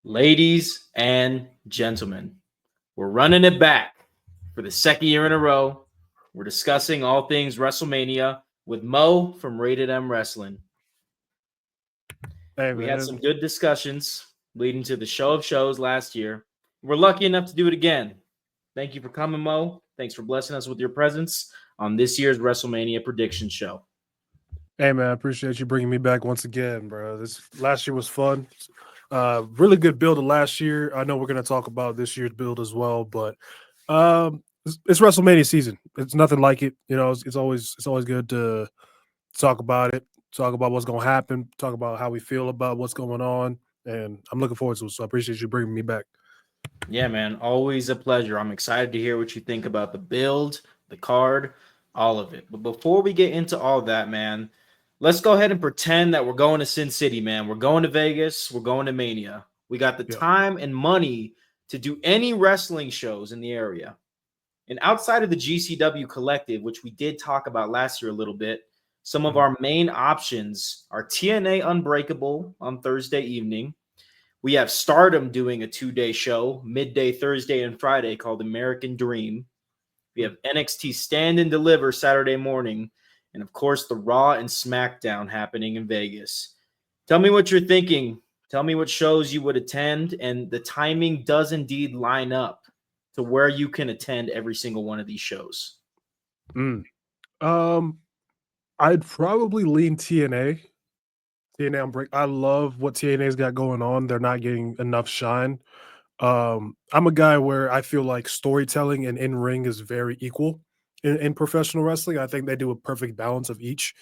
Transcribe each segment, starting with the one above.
Ladies and gentlemen, we're running it back for the second year in a row. We're discussing all things WrestleMania with Mo from Rated M Wrestling. Hey We had man, some good discussions leading to the show of shows last year. We're lucky enough to do it again. Thank you for coming, Mo. Thanks for blessing us with your presence on this year's WrestleMania prediction show. I appreciate you bringing me back once again, bro. This last year was fun. Really good build of last year. I know we're gonna talk about this year's build as well, but it's WrestleMania season. It's nothing like it. It's always good to talk about it, talk about what's gonna happen, talk about how we feel about what's going on, and I'm looking forward to it. So I appreciate you bringing me back. Yeah, man, always a pleasure. I'm excited to hear what you think about the build, the card, all of it. But before we get into all that, man, let's go ahead and pretend that we're going to Sin City, man. We're going to Vegas, we're going to Mania. We got the Yeah, time and money to do any wrestling shows in the area. And outside of the GCW collective, which we did talk about last year a little bit, some of Mhm. our main options are TNA Unbreakable on Thursday evening. We have Stardom doing a 2-day show, midday Thursday and Friday, called American Dream. We have NXT Stand and Deliver Saturday morning. And of course, the Raw and SmackDown happening in Vegas. Tell me what you're thinking. Tell me what shows you would attend. And the timing does indeed line up to where you can attend every single one of these shows. Mm. Um, I'd probably lean TNA. TNA on break. I love what TNA's got going on. They're not getting enough shine. I'm a guy where I feel like storytelling and in ring is very equal in professional wrestling. I think they do a perfect balance of each.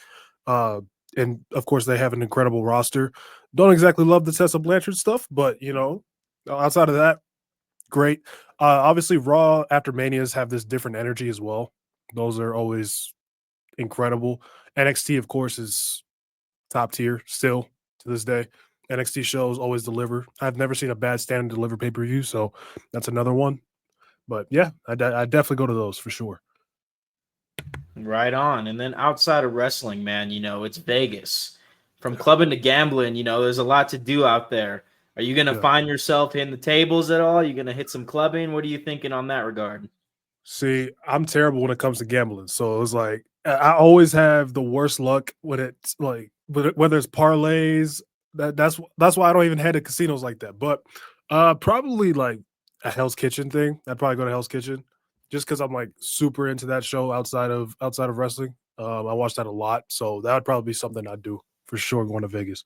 Uh, and of course, they have an incredible roster. Don't exactly love the Tessa Blanchard stuff, but outside of that, great. Obviously, Raw after Manias have this different energy as well. Those are always incredible. NXT, of course, is top tier still to this day. NXT shows always deliver. I've never seen a bad stand and deliver pay per view, so that's another one. But yeah, I definitely go to those for sure. Right on. And then outside of wrestling, man, it's Vegas. From clubbing to gambling, there's a lot to do out there. Are you going to Yeah. find yourself hitting the tables at all? You going to hit some clubbing? What are you thinking on that regard? See, I'm terrible when it comes to gambling, so it was like I always have the worst luck when it's like whether it's parlays. That's why I don't even head to casinos like that. But probably like a Hell's Kitchen thing. I'd probably go to Hell's Kitchen just because I'm like super into that show outside of wrestling. I watch that a lot, so that would probably be something I'd do for sure going to Vegas.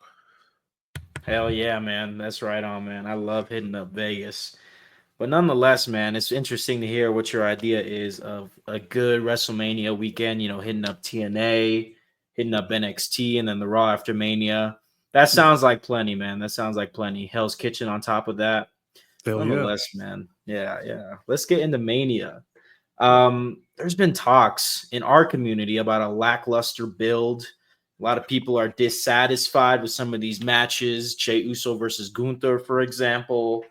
Hell yeah, man. That's right on, man. I love hitting up Vegas. But nonetheless, man, it's interesting to hear what your idea is of a good WrestleMania weekend, hitting up TNA, hitting up NXT, and then the Raw after Mania. That Yeah, sounds like plenty, man. That sounds like plenty. Hell's Kitchen on top of that. hell yeah. Nonetheless, man. Yeah, yeah. Let's get into Mania. There's been talks in our community about a lackluster build. A lot of people are dissatisfied with some of these matches. Jey Uso versus Gunther, for example.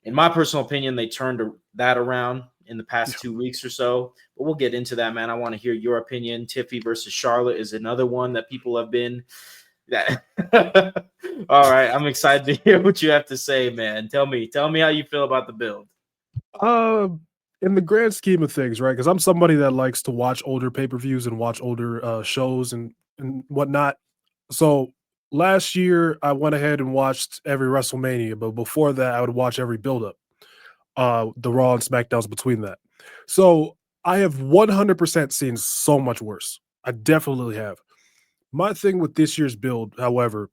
In my personal opinion, they turned that around in the past 2 weeks or so. But we'll get into that, man. I want to hear your opinion. Tiffy versus Charlotte is another one that people have been. That. All right, I'm excited to hear what you have to say, man. Tell me how you feel about the build. Uh, in the grand scheme of things, right? Because I'm somebody that likes to watch older pay per views and watch older shows and whatnot. So last year, I went ahead and watched every WrestleMania, but before that, I would watch every build up, the Raw and SmackDowns between that. So I have 100% seen so much worse. I definitely have. My thing with this year's build, however,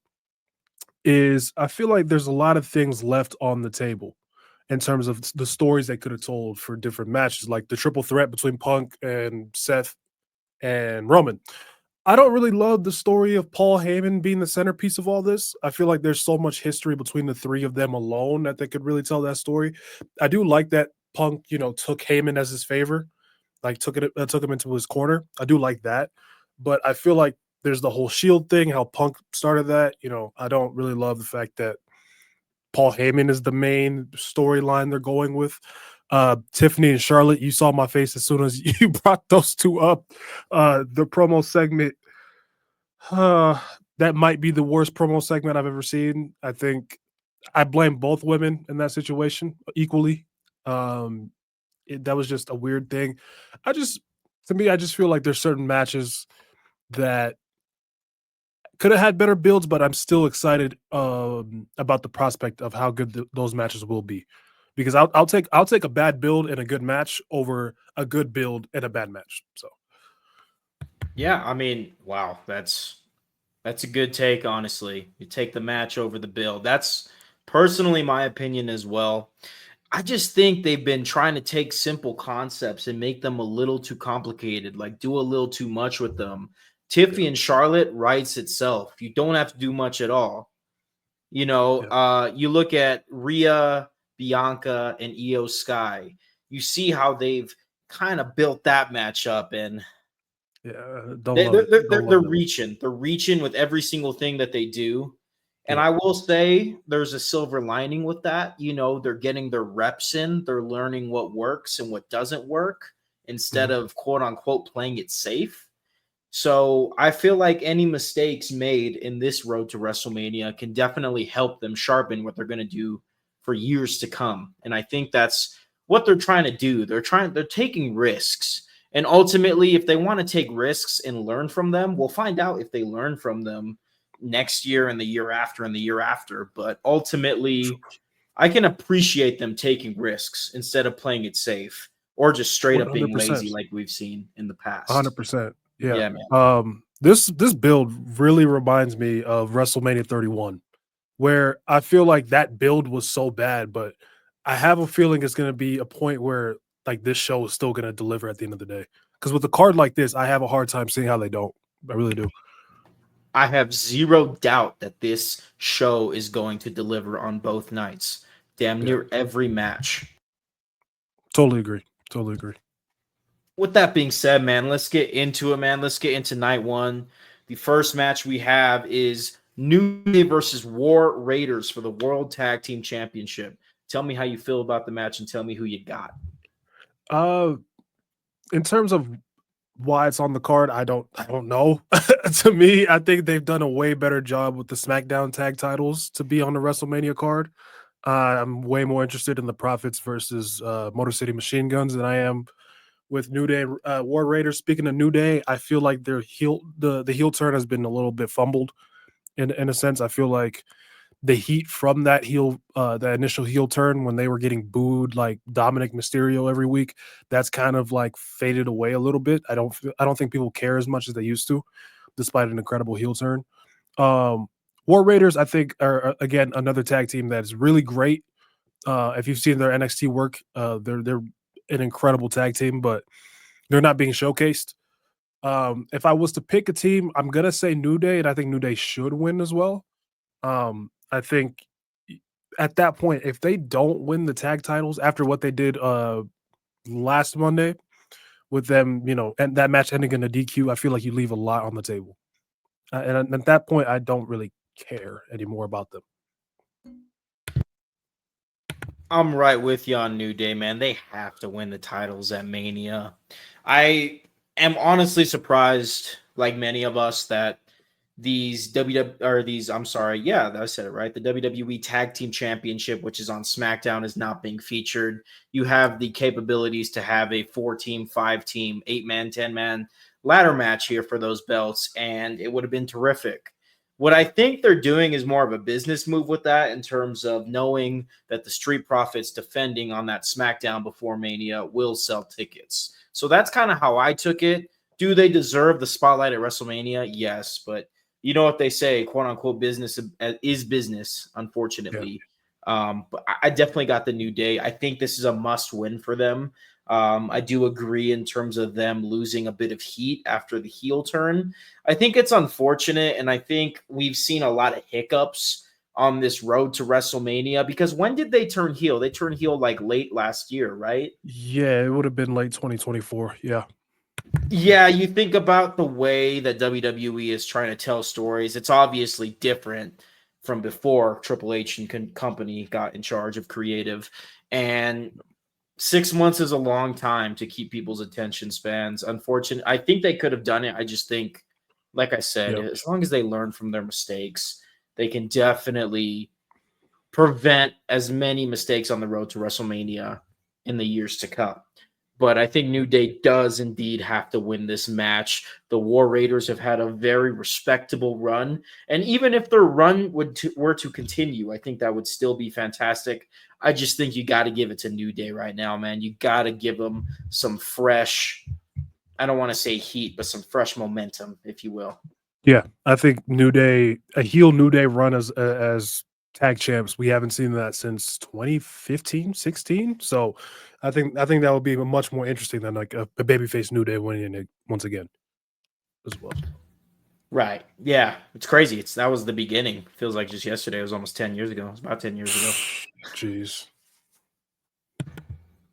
is I feel like there's a lot of things left on the table in terms of the stories they could have told for different matches, like the triple threat between Punk and Seth and Roman. I don't really love the story of Paul Heyman being the centerpiece of all this. I feel like there's so much history between the three of them alone that they could really tell that story. I do like that Punk, took Heyman as his favor, like took him into his corner. I do like that, but I feel like there's the whole Shield thing, how Punk started that. I don't really love the fact that Paul Heyman is the main storyline they're going with. Tiffany and Charlotte, you saw my face as soon as you brought those two up. The promo segment, uh, that might be the worst promo segment I've ever seen. I think I blame both women in that situation equally. That was just a weird thing. I just to me, I just feel like there's certain matches that could have had better builds, but I'm still excited about the prospect of how good those matches will be. Because I'll take a bad build and a good match over a good build and a bad match. So Yeah, I mean, wow, that's a good take, honestly. You take the match over the build. That's personally my opinion as well. I just think they've been trying to take simple concepts and make them a little too complicated, like do a little too much with them. yeah, Tiffy and Charlotte writes itself. You don't have to do much at all. yeah, You look at Rhea, Bianca, and Io Sky. You see how they've kind of built that match up, and yeah. Don't they, love they're, it. they're, Don't they're love they're that one. reaching. They're reaching with every single thing that they do. And Yeah. I will say there's a silver lining with that. They're getting their reps in, they're learning what works and what doesn't work instead Mhm. of quote unquote playing it safe. So I feel like any mistakes made in this road to WrestleMania can definitely help them sharpen what they're going to do for years to come. And I think that's what they're trying to do. They're taking risks. And ultimately, if they want to take risks and learn from them, we'll find out if they learn from them next year and the year after and the year after. But ultimately, I can appreciate them taking risks instead of playing it safe or just straight up being 100%. lazy like we've seen in the past. 100%. Yeah. Yeah, man. This build really reminds me of WrestleMania 31, where I feel like that build was so bad, but I have a feeling it's gonna be a point where like this show is still gonna deliver at the end of the day. Because with a card like this, I have a hard time seeing how they don't. I really do. I have zero doubt that this show is going to deliver on both nights. Damn Yeah. near every match. Totally agree. Totally agree. With that being said, man, let's get into it, man. Let's get into night one. The first match we have is New Day versus War Raiders for the World Tag Team Championship. Tell me how you feel about the match and tell me who you got. Uh in terms of why it's on the card, I don't know. To me, I think they've done a way better job with the SmackDown tag titles to be on the WrestleMania card. I'm way more interested in the Profits versus Motor City Machine Guns than I am with New Day War Raiders. Speaking of New Day, I feel like the heel turn has been a little bit fumbled in a sense. I feel like the heat from that initial heel turn when they were getting booed like Dominic Mysterio every week, that's kind of like faded away a little bit. I don't think people care as much as they used to, despite an incredible heel turn. Um, War Raiders, I think, are again another tag team that is really great. If you've seen their NXT work, they're an incredible tag team, but they're not being showcased. If I was to pick a team, I'm gonna say New Day, and I think New Day should win as well. I think at that point, if they don't win the tag titles after what they did last Monday with them, and that match ending in a DQ, I feel like you leave a lot on the table. And at that point, I don't really care anymore about them. I'm right with you on New Day, man. They have to win the titles at Mania. I am honestly surprised, like many of us, that these WW or these I'm sorry, yeah, I said it right. The WWE Tag Team Championship, which is on SmackDown, is not being featured. You have the capabilities to have a 4-team, 5-team, 8-man, 10-man ladder match here for those belts, and it would have been terrific. What I think they're doing is more of a business move with that in terms of knowing that the Street Profits defending on that SmackDown before Mania will sell tickets. So that's kind of how I took it. Do they deserve the spotlight at WrestleMania? Yes, but you know what they say, quote unquote, business is business, Yeah. unfortunately. But I definitely got the New Day. I think this is a must win for them. I do agree in terms of them losing a bit of heat after the heel turn. I think it's unfortunate, and I think we've seen a lot of hiccups on this road to WrestleMania because when did they turn heel? They turned heel like late last year, right? Yeah, it would have been late 2024. Yeah. Yeah, you think about the way that WWE is trying to tell stories. It's obviously different from before Triple H and company got in charge of creative. And 6 months is a long time to keep people's attention spans. Unfortunately, I think they could have done it. I just think, like I said, Yeah. as long as they learn from their mistakes, they can definitely prevent as many mistakes on the road to WrestleMania in the years to come. But I think New Day does indeed have to win this match. The War Raiders have had a very respectable run, and even if their run were to continue, I think that would still be fantastic. I just think you got to give it to New Day right now, man. You got to give them some fresh, I don't want to say heat, but some fresh momentum, if you will. Yeah, I think New Day, a heel New Day run as tag champs, we haven't seen that since 2015, 16. So I think that would be much more interesting than like a babyface New Day winning it once again as well. Right. Yeah. It's crazy. That was the beginning. Feels like just yesterday. It was almost 10 years ago. It was about 10 years ago. Jeez.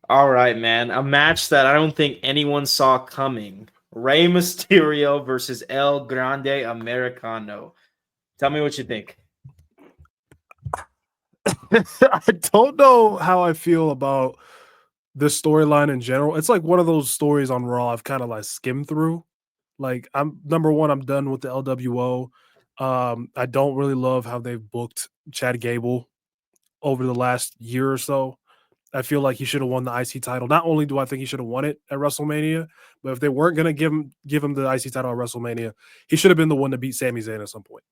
All right, man. A match that I don't think anyone saw coming. Rey Mysterio versus El Grande Americano. Tell me what you think. I don't know how I feel about this storyline in general. It's like one of those stories on Raw I've kind of like skimmed through. Like I'm number one, I'm done with the LWO. I don't really love how they've booked Chad Gable over the last year or so. I feel like he should have won the IC title. Not only do I think he should have won it at WrestleMania, but if they weren't going to give him the IC title at WrestleMania, he should have been the one to beat Sami Zayn at some point.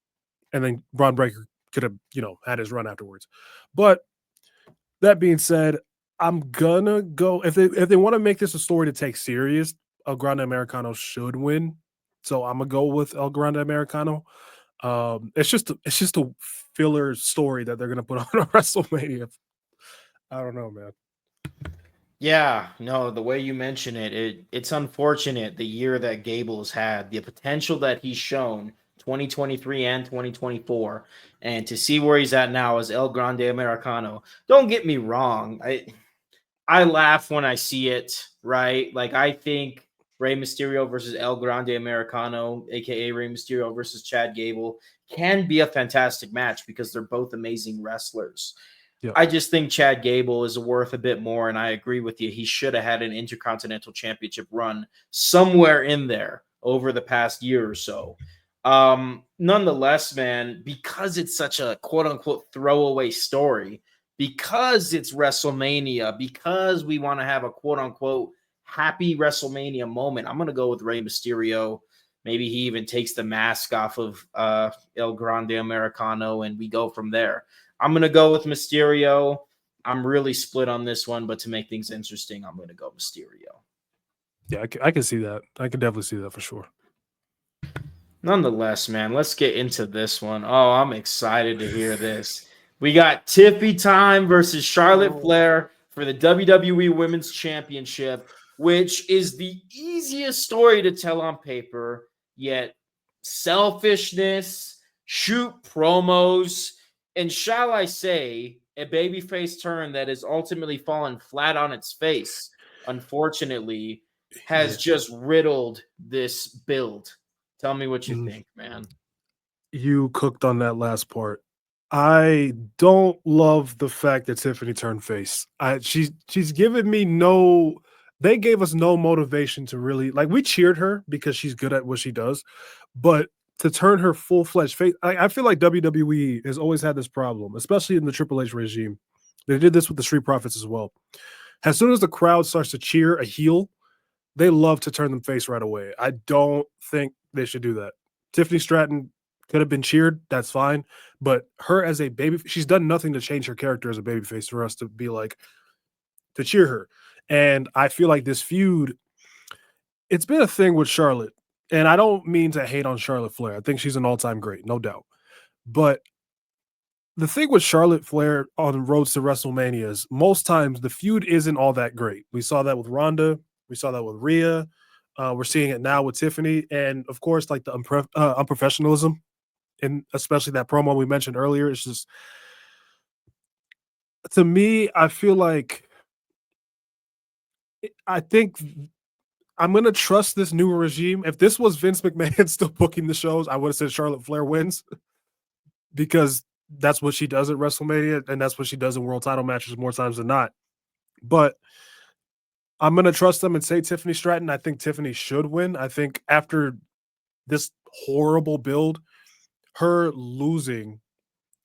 And then Braun Breaker could have, had his run afterwards. But that being said, I'm gonna go if they want to make this a story to take serious, El Grande Americano should win. So I'm gonna go with El Grande Americano. It's just a filler story that they're gonna put on a WrestleMania. I don't know, man. Yeah, no, the way you mention it's unfortunate the year that Gable's had, the potential that he's shown 2023 and 2024, and to see where he's at now as El Grande Americano. Don't get me wrong. I laugh when I see it, right? Like I think Rey Mysterio versus El Grande Americano, aka Rey Mysterio versus Chad Gable, can be a fantastic match because they're both amazing wrestlers. Yep. I just think Chad Gable is worth a bit more, and I agree with you. He should have had an Intercontinental Championship run somewhere in there over the past year or so. Nonetheless, man, because it's such a quote unquote throwaway story, because it's WrestleMania, because we want to have a quote unquote happy WrestleMania moment, I'm going to go with Rey Mysterio. Maybe he even takes the mask off of El Grande Americano and we go from there. I'm going to go with Mysterio. I'm really split on this one, but to make things interesting, I'm going to go Mysterio. Yeah, I can see that. I can definitely see that for sure. Nonetheless, man, let's get into this one. Oh, I'm excited to hear this. We got Tiffy Time versus Charlotte Flair for the WWE Women's Championship, which is the easiest story to tell on paper, yet selfishness, shoot promos, and shall I say, a babyface turn that has ultimately fallen flat on its face, unfortunately, has just riddled this build. Tell me what you think, man. You cooked on that last part. I don't love the fact that Tiffany turned face. She's given me no. They gave us no motivation to really like. We cheered her because she's good at what she does, but to turn her full-fledged face, I feel like WWE has always had this problem, especially in the Triple H regime. They did this with the Street Profits as well. As soon as the crowd starts to cheer a heel, they love to turn them face right away. I don't think they should do that. Tiffany Stratton could have been cheered. That's fine. But her as a baby, she's done nothing to change her character as a babyface for us to be like, to cheer her. And I feel like this feud, it's been a thing with Charlotte. And I don't mean to hate on Charlotte Flair. I think she's an all-time great, no doubt. But the thing with Charlotte Flair on roads to WrestleMania is most times the feud isn't all that great. We saw that with Ronda. We saw that with Rhea. We're seeing it now with Tiffany. And of course, like the unprofessionalism, and especially that promo we mentioned earlier. It's just, to me, I feel like, I think I'm going to trust this new regime. If this was Vince McMahon still booking the shows, I would have said Charlotte Flair wins because that's what she does at WrestleMania, and that's what she does in world title matches more times than not. But I'm going to trust them and say Tiffany Stratton. I think Tiffany should win. I think after this horrible build, her losing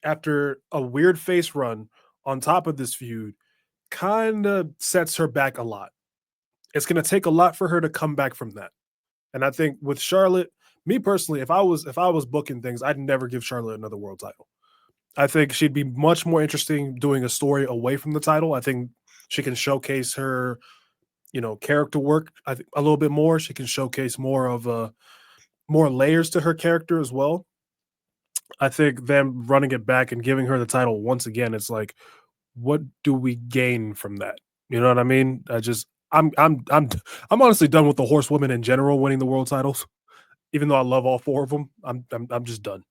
after a weird face run on top of this feud kind of sets her back a lot. It's going to take a lot for her to come back from that. And I think with Charlotte, me personally, if I was booking things, I'd never give Charlotte another world title. I think she'd be much more interesting doing a story away from the title. I think she can showcase her, character work I think a little bit more. She can showcase more layers to her character as well. I think them running it back and giving her the title once again, it's like, what do we gain from that? You know what I mean? I'm honestly done with the horsewomen in general winning the world titles. Even though I love all four of them, I'm just done.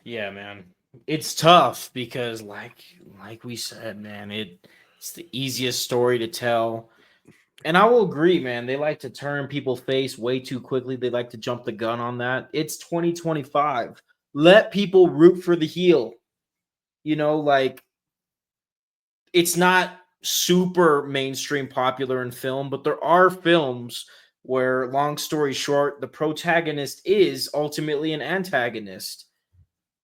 Yeah, man. It's tough because like we said, man, it's the easiest story to tell. And I will agree, man. They like to turn people face way too quickly. They like to jump the gun on that. It's 2025. Let people root for the heel. Like it's not super mainstream popular in film, but there are films where, long story short, the protagonist is ultimately an antagonist.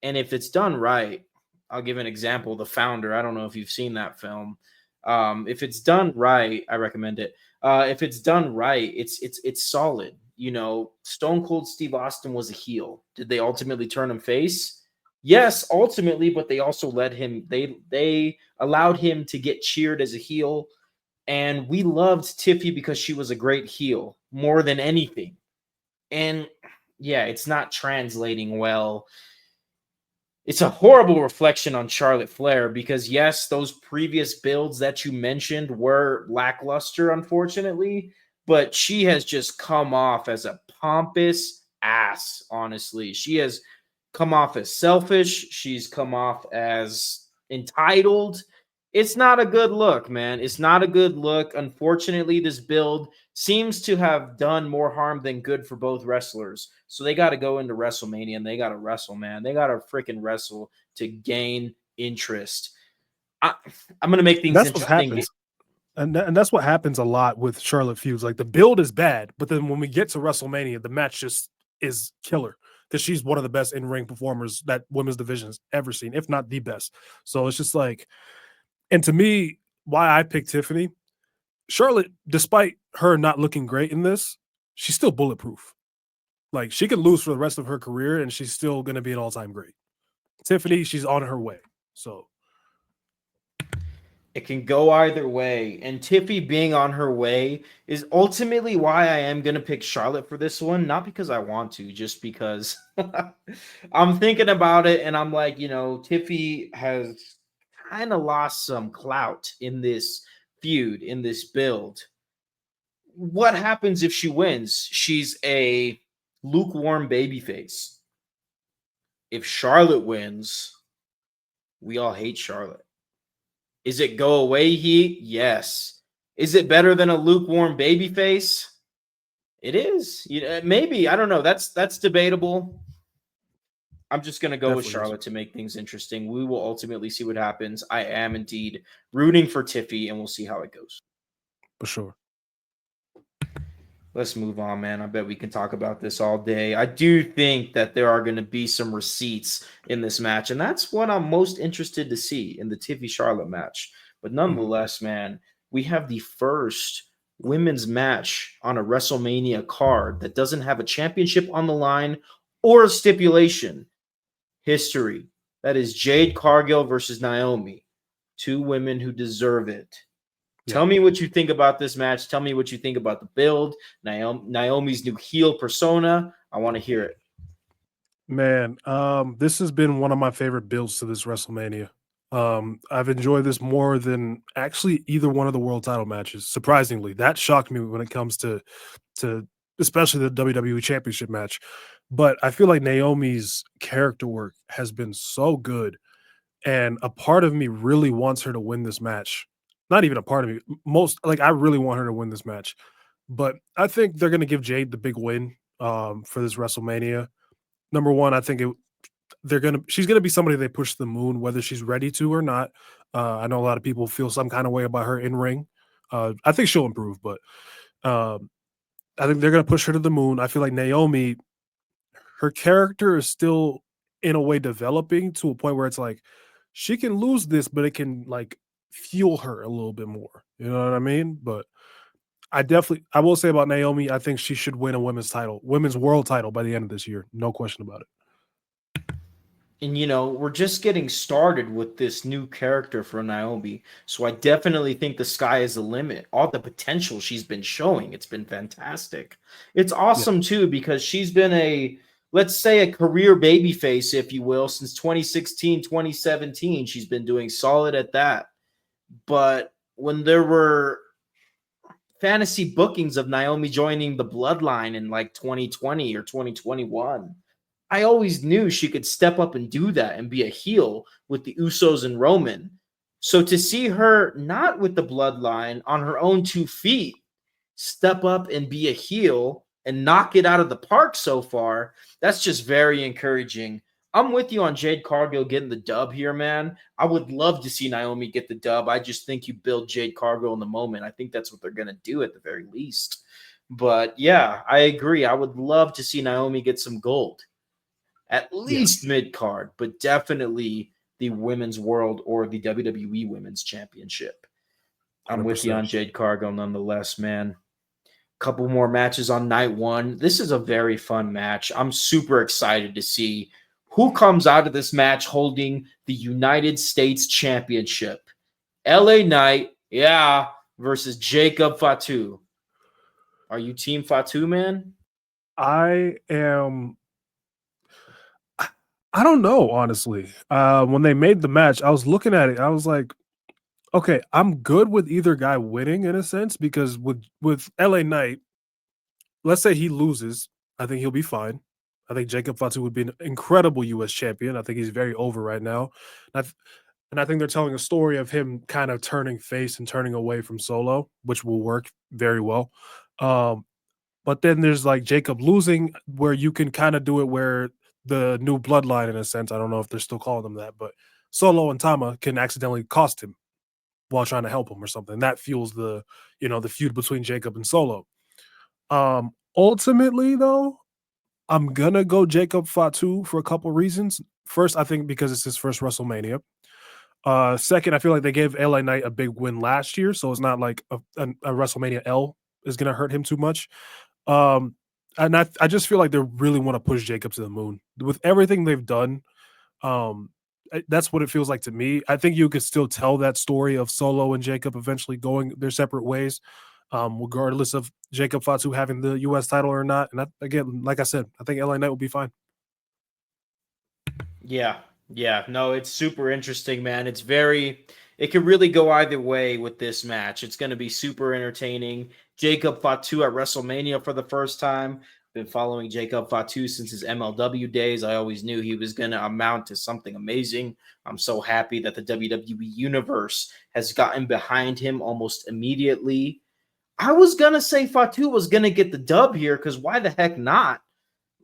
And if it's done right, I'll give an example. The Founder. I don't know if you've seen that film. If it's done right, I recommend it. If it's done right, it's solid. Stone Cold Steve Austin was a heel. Did they ultimately turn him face? Yes, ultimately, but they also let him. They allowed him to get cheered as a heel, and we loved Tiffy because she was a great heel more than anything. And yeah, it's not translating well. It's a horrible reflection on Charlotte Flair because, yes, those previous builds that you mentioned were lackluster, unfortunately, but she has just come off as a pompous ass, honestly. She has come off as selfish. She's come off as entitled. It's not a good look, man. It's not a good look. Unfortunately, this build seems to have done more harm than good for both wrestlers. So they got to go into WrestleMania and they got to wrestle, man. They got to freaking wrestle to gain interest. I, I'm going to make things That's what interesting. happens. And that's what happens a lot with Charlotte feuds. Like the build is bad, but then when we get to WrestleMania, the match just is killer because she's one of the best in-ring performers that women's division has ever seen, if not the best. So it's just like, and to me, why I picked Tiffany, Charlotte, despite her not looking great in this, she's still bulletproof. Like she could lose for the rest of her career and she's still going to be an all-time great. Tiffany, she's on her way. So It can go either way. And Tiffy being on her way is ultimately why I am going to pick Charlotte for this one. Not because I want to, just because I'm thinking about it and I'm like, Tiffy has kind of lost some clout in this feud, in this build. What happens if she wins? She's a lukewarm babyface. If Charlotte wins, we all hate Charlotte. Is it go away heat? Yes. Is it better than a lukewarm babyface? It is. Maybe. I don't know. That's debatable. I'm just gonna go with definitely is Charlotte to make things interesting. We will ultimately see what happens. I am indeed rooting for Tiffy, and we'll see how it goes. for sure. Let's move on, man. I bet we can talk about this all day. I do think that there are going to be some receipts in this match, and that's what I'm most interested to see in the Tiffy Charlotte match. But Mhm. nonetheless, man, we have the first women's match on a WrestleMania card that doesn't have a championship on the line or a stipulation. History. That is Jade Cargill versus Naomi. Two women who deserve it. Yeah. Tell me what you think about this match. Tell me what you think about the build, Naomi's new heel persona. I want to hear it. Man, this has been one of my favorite builds to this WrestleMania. I've enjoyed this more than actually either one of the world title matches. Surprisingly, that shocked me when it comes to especially the WWE Championship match. But I feel like Naomi's character work has been so good, and a part of me really wants her to win this match. Not even a part of me, most like I really want her to win this match. But I think they're going to give Jade the big win for this WrestleMania. Number one, I think she's gonna be somebody they push to the moon, whether she's ready to or not. I know a lot of people feel some kind of way about her in ring. I think she'll improve, but um, I think they're gonna push her to the moon. I feel like Naomi, her character is still in a way developing to a point where it's like she can lose this, but it can like fuel her a little bit more. You know what I mean? But I will say about Naomi, I think she should win a women's world title by the end of this year. No question about it. And we're just getting started with this new character for Naomi. So I definitely think the sky is the limit. All the potential she's been showing, it's been fantastic. It's Yeah. awesome too because she's been let's say a career babyface, if you will, since 2016, 2017. She's been doing solid at that. But when there were fantasy bookings of Naomi joining the bloodline in like 2020 or 2021, I always knew she could step up and do that and be a heel with the Usos and Roman. So to see her not with the bloodline on her own 2 feet, step up and be a heel and knock it out of the park so far, that's just very encouraging. I'm with you on Jade Cargill getting the dub here, man. I would love to see Naomi get the dub. I just think you build Jade Cargill in the moment. I think that's what they're going to do at the very least. But yeah, I agree. I would love to see Naomi get some gold, at Yeah. least mid card, but definitely the women's world or the WWE Women's Championship. I'm with you 100%. on Jade Cargill nonetheless, man. Couple more matches on night one. This is a very fun match. I'm super excited to see who comes out of this match holding the United States Championship. LA Knight, yeah, versus Jacob Fatu. Are you team Fatu, man? I am I don't know, honestly. When they made the match, I was looking at it. I was like, okay, I'm good with either guy winning in a sense because with LA Knight, let's say he loses, I think he'll be fine. I think Jacob Fatu would be an incredible US champion. I think he's very over right now. And I think they're telling a story of him kind of turning face and turning away from Solo, which will work very well. Um, but then there's like Jacob losing, where you can kind of do it where the new bloodline, in a sense, I don't know if they're still calling them that, but Solo and Tama can accidentally cost him while trying to help him or something. That fuels the feud between Jacob and Solo. Ultimately, though, I'm gonna go Jacob Fatu for a couple reasons. First, I think because it's his first WrestleMania. Second, I feel like they gave LA Knight a big win last year, so it's not like a WrestleMania L is gonna hurt him too much. Um, and I just feel like they really want to push Jacob to the moon with everything they've done. That's what it feels like to me. I think you could still tell that story of Solo and Jacob eventually going their separate ways, regardless of Jacob Fatu having the U.S. title or not. And again, like I said, I think LA Knight will be fine. Yeah. Yeah. No, it's super interesting, man. It could really go either way with this match. It's going to be super entertaining. Jacob Fatu at WrestleMania for the first time. Been following Jacob Fatu since his MLW days. I always knew he was going to amount to something amazing. I'm so happy that the WWE Universe has gotten behind him almost immediately. I was going to say Fatu was going to get the dub here because why the heck not?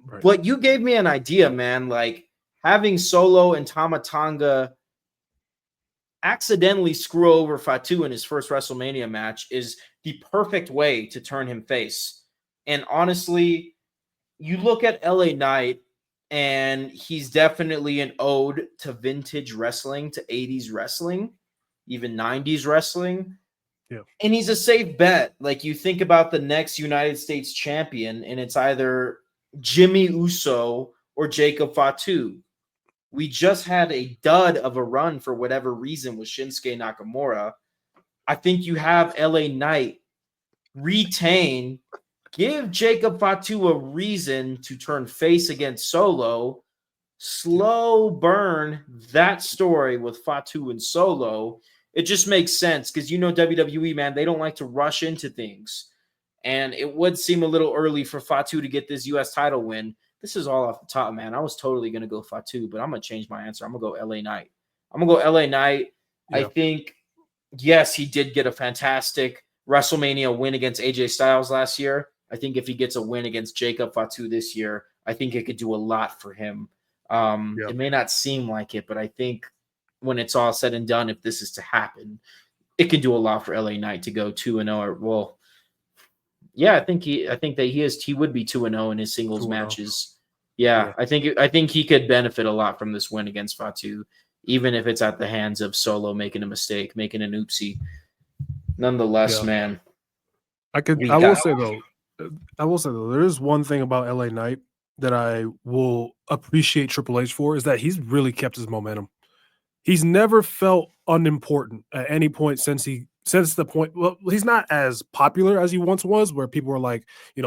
Right. But you gave me an idea, man. Like having Solo and Tama Tonga accidentally screw over Fatu in his first WrestleMania match is the perfect way to turn him face. And honestly, you look at LA Knight, and he's definitely an ode to vintage wrestling, to 80s wrestling, even 90s wrestling. Yeah. And he's a safe bet. Like you think about the next United States champion, and it's either Jimmy Uso or Jacob Fatu. We just had a dud of a run for whatever reason with Shinsuke Nakamura. I think you have LA Knight retain, give Jacob Fatu a reason to turn face against Solo, slow burn that story with Fatu and Solo. It just makes sense because WWE, man, they don't like to rush into things. And it would seem a little early for Fatu to get this U.S. title win. This is all off the top, man. I was totally going to go Fatu, but I'm going to change my answer. I'm going to go LA Knight. I'm going to go LA Knight. Yeah. I think, yes, he did get a fantastic WrestleMania win against AJ Styles last year. I think if he gets a win against Jacob Fatu this year, I think it could do a lot for him. It may not seem like it, but I think when it's all said and done, if this is to happen, it can do a lot for LA Knight to go 2-0. Well, yeah, I think that he would be 2-0 in his singles 2-0. matches. Yeah, Yeah, I think he could benefit a lot from this win against Fatu, even if it's at the hands of Solo making a mistake, making an oopsie. Nonetheless, yeah. man, we I will got say though, there is one thing about LA Knight that I will appreciate Triple H for is that he's really kept his momentum. He's never felt unimportant at any point since the point. Well, he's not as popular as he once was, where people were like,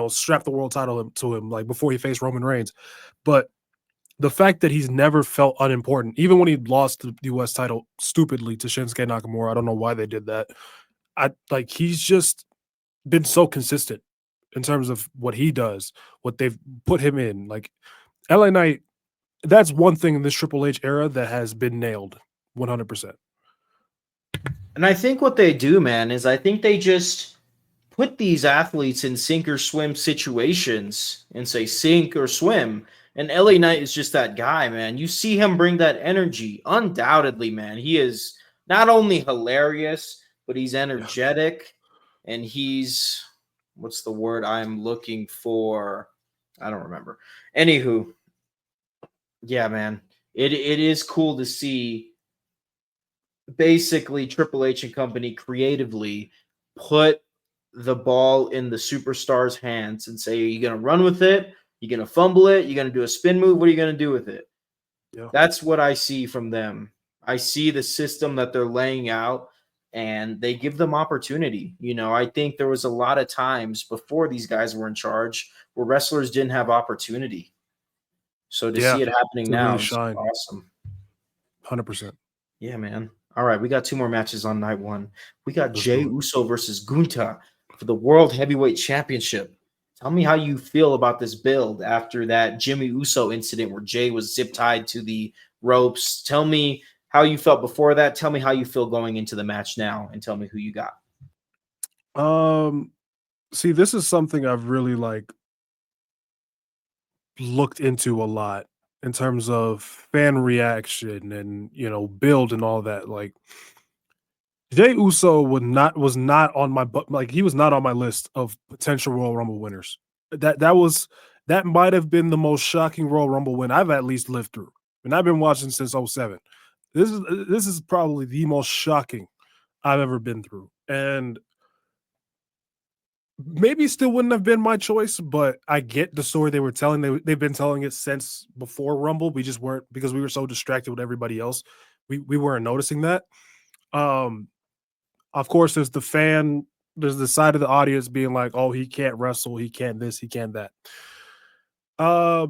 strap the world title to him, like before he faced Roman Reigns. But the fact that he's never felt unimportant, even when he lost the US title stupidly to Shinsuke Nakamura, I don't know why they did that. He's just been so consistent in terms of what he does, what they've put him in. Like LA Knight, that's one thing in this Triple H era that has been nailed 100%. and I think what they do, man, is I think they just put these athletes in sink or swim situations and say sink or swim. And LA Knight is just that guy, man. You see him bring that energy. Undoubtedly, man. He is not only hilarious, but he's Yeah. energetic and he's what's the word I'm looking for? I don't remember. Anywho, yeah, man. It is cool to see basically Triple H and company creatively put the ball in the superstar's hands and say, are you going to run with it? You going to fumble it? You going to do a spin move? What are you going to do with it? Yeah. That's what I see from them. I see the system that they're laying out and they give them opportunity. I think there was a lot of times before these guys were in charge where wrestlers didn't have opportunity. So to Yeah. see it happening To really now is shine. awesome. 100%. Yeah, man. All right, we got two more matches on night one. We got Let's Jey do it. Uso versus Gunta for the World Heavyweight Championship. Tell me how you feel about this build after that Jimmy Uso incident where Jay was zip tied to the ropes. Tell me how you felt before that. Tell me how you feel going into the match now, and tell me who you got. Um, See, this is something I've really looked into a lot in terms of fan reaction and build and all that. Like Jay Uso was not on my he was not on my list of potential Royal Rumble winners. That might have been the most shocking Royal Rumble win I've at least lived through. And I've been watching since '07. This is probably the most shocking I've ever been through. And maybe still wouldn't have been my choice, but I get the story they were telling. They've been telling it since before Rumble. We just weren't, because we were so distracted with everybody else. We weren't noticing that. Um, of course, there's the side of the audience being like, "Oh, he can't wrestle, he can't this, he can't that." Uh,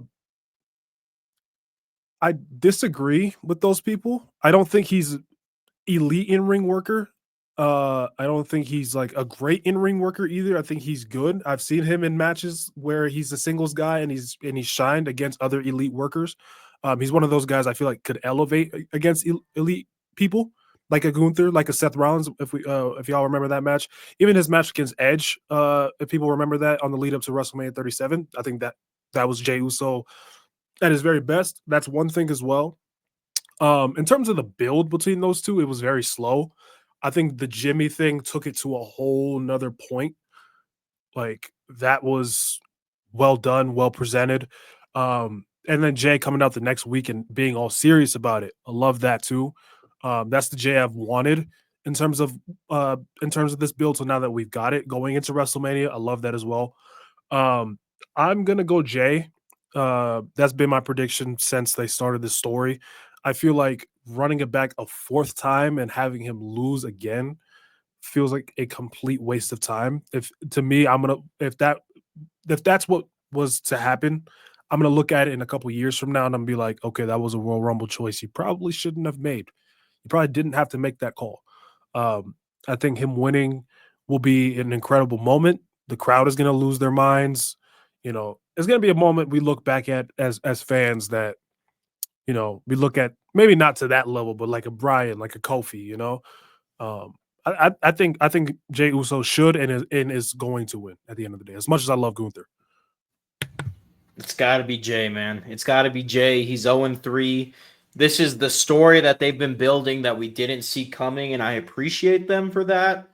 I disagree with those people. I don't think he's elite in ring worker. I don't think he's like a great in ring worker either. I think he's good. I've seen him in matches where he's a singles guy and he's shined against other elite workers. He's one of those guys I feel like could elevate against elite people, like a Gunther, like a Seth Rollins. If y'all remember that match, even his match against Edge, if people remember that on the lead up to WrestleMania 37, I think that was Jey Uso at his very best. That's one thing as well. In terms of the build between those two, it was very slow. I think the Jimmy thing took it to a whole nother point. Like that was well done, well presented. And then Jay coming out the next week and being all serious about it. I love that too. That's the Jay I've wanted in terms of this build. So now that we've got it going into WrestleMania, I love that as well. Um, I'm gonna go Jay. That's been my prediction since they started this story. I feel like running it back a fourth time and having him lose again feels like a complete waste of time. If to me, I'm gonna if that's what was to happen, I'm gonna look at it in a couple years from now and I'm gonna be like, okay, that was a Royal Rumble choice you probably shouldn't have made. You probably didn't have to make that call. Um, I think him winning will be an incredible moment. The crowd is gonna lose their minds. It's gonna be a moment we look back at as fans that we look at maybe not to that level, but like a Brian, like a Kofi. Um, I think Jey Uso should and is going to win at the end of the day. As much as I love Gunther, It's got to be Jay, man. It's got to be Jay. He's 0-3. This is the story that they've been building that we didn't see coming, and I appreciate them for that.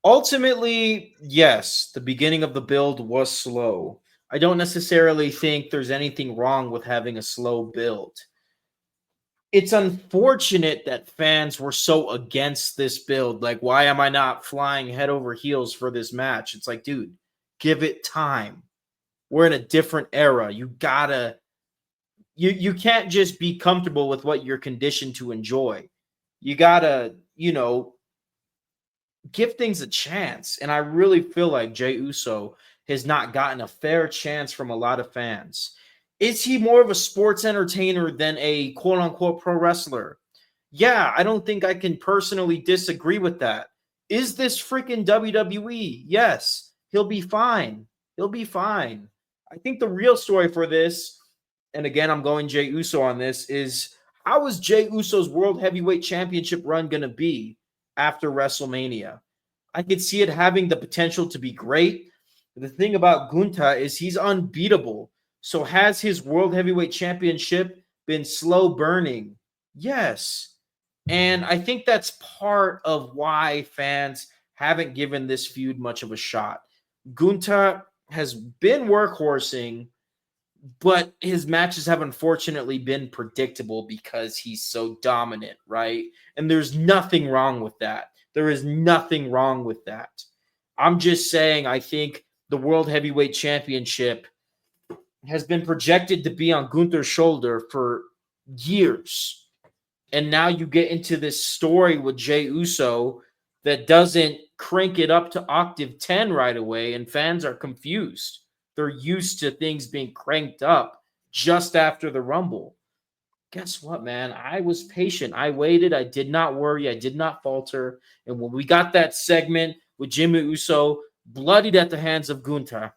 Ultimately, yes, the beginning of the build was slow. I don't necessarily think there's anything wrong with having a slow build. It's unfortunate that fans were so against this build. Like, why am I not flying head over heels for this match? It's like, dude, give it time. We're in a different era. You can't just be comfortable with what you're conditioned to enjoy. You gotta, give things a chance. And I really feel like Jey Uso has not gotten a fair chance from a lot of fans. Is he more of a sports entertainer than a quote unquote pro wrestler? Yeah, I don't think I can personally disagree with that. Is this freaking WWE? Yes, he'll be fine. He'll be fine. I think the real story for this, and again, I'm going Jey Uso on this, is how is Jey Uso's World Heavyweight Championship run going to be after WrestleMania? I could see it having the potential to be great. The thing about Gunta is he's unbeatable. So has his World Heavyweight Championship been slow burning? Yes. And I think that's part of why fans haven't given this feud much of a shot. Gunta has been workhorsing, but his matches have unfortunately been predictable because he's so dominant, right? And there's nothing wrong with that. There is nothing wrong with that. I'm just saying, I think the World Heavyweight Championship has been projected to be on Gunther's shoulder for years. And now you get into this story with Jey Uso that doesn't crank it up to octave 10 right away, and fans are confused. They're used to things being cranked up just after the Rumble. Guess what, man? I was patient. I waited. I did not worry. I did not falter. And when we got that segment with Jimmy Uso bloodied at the hands of Gunther,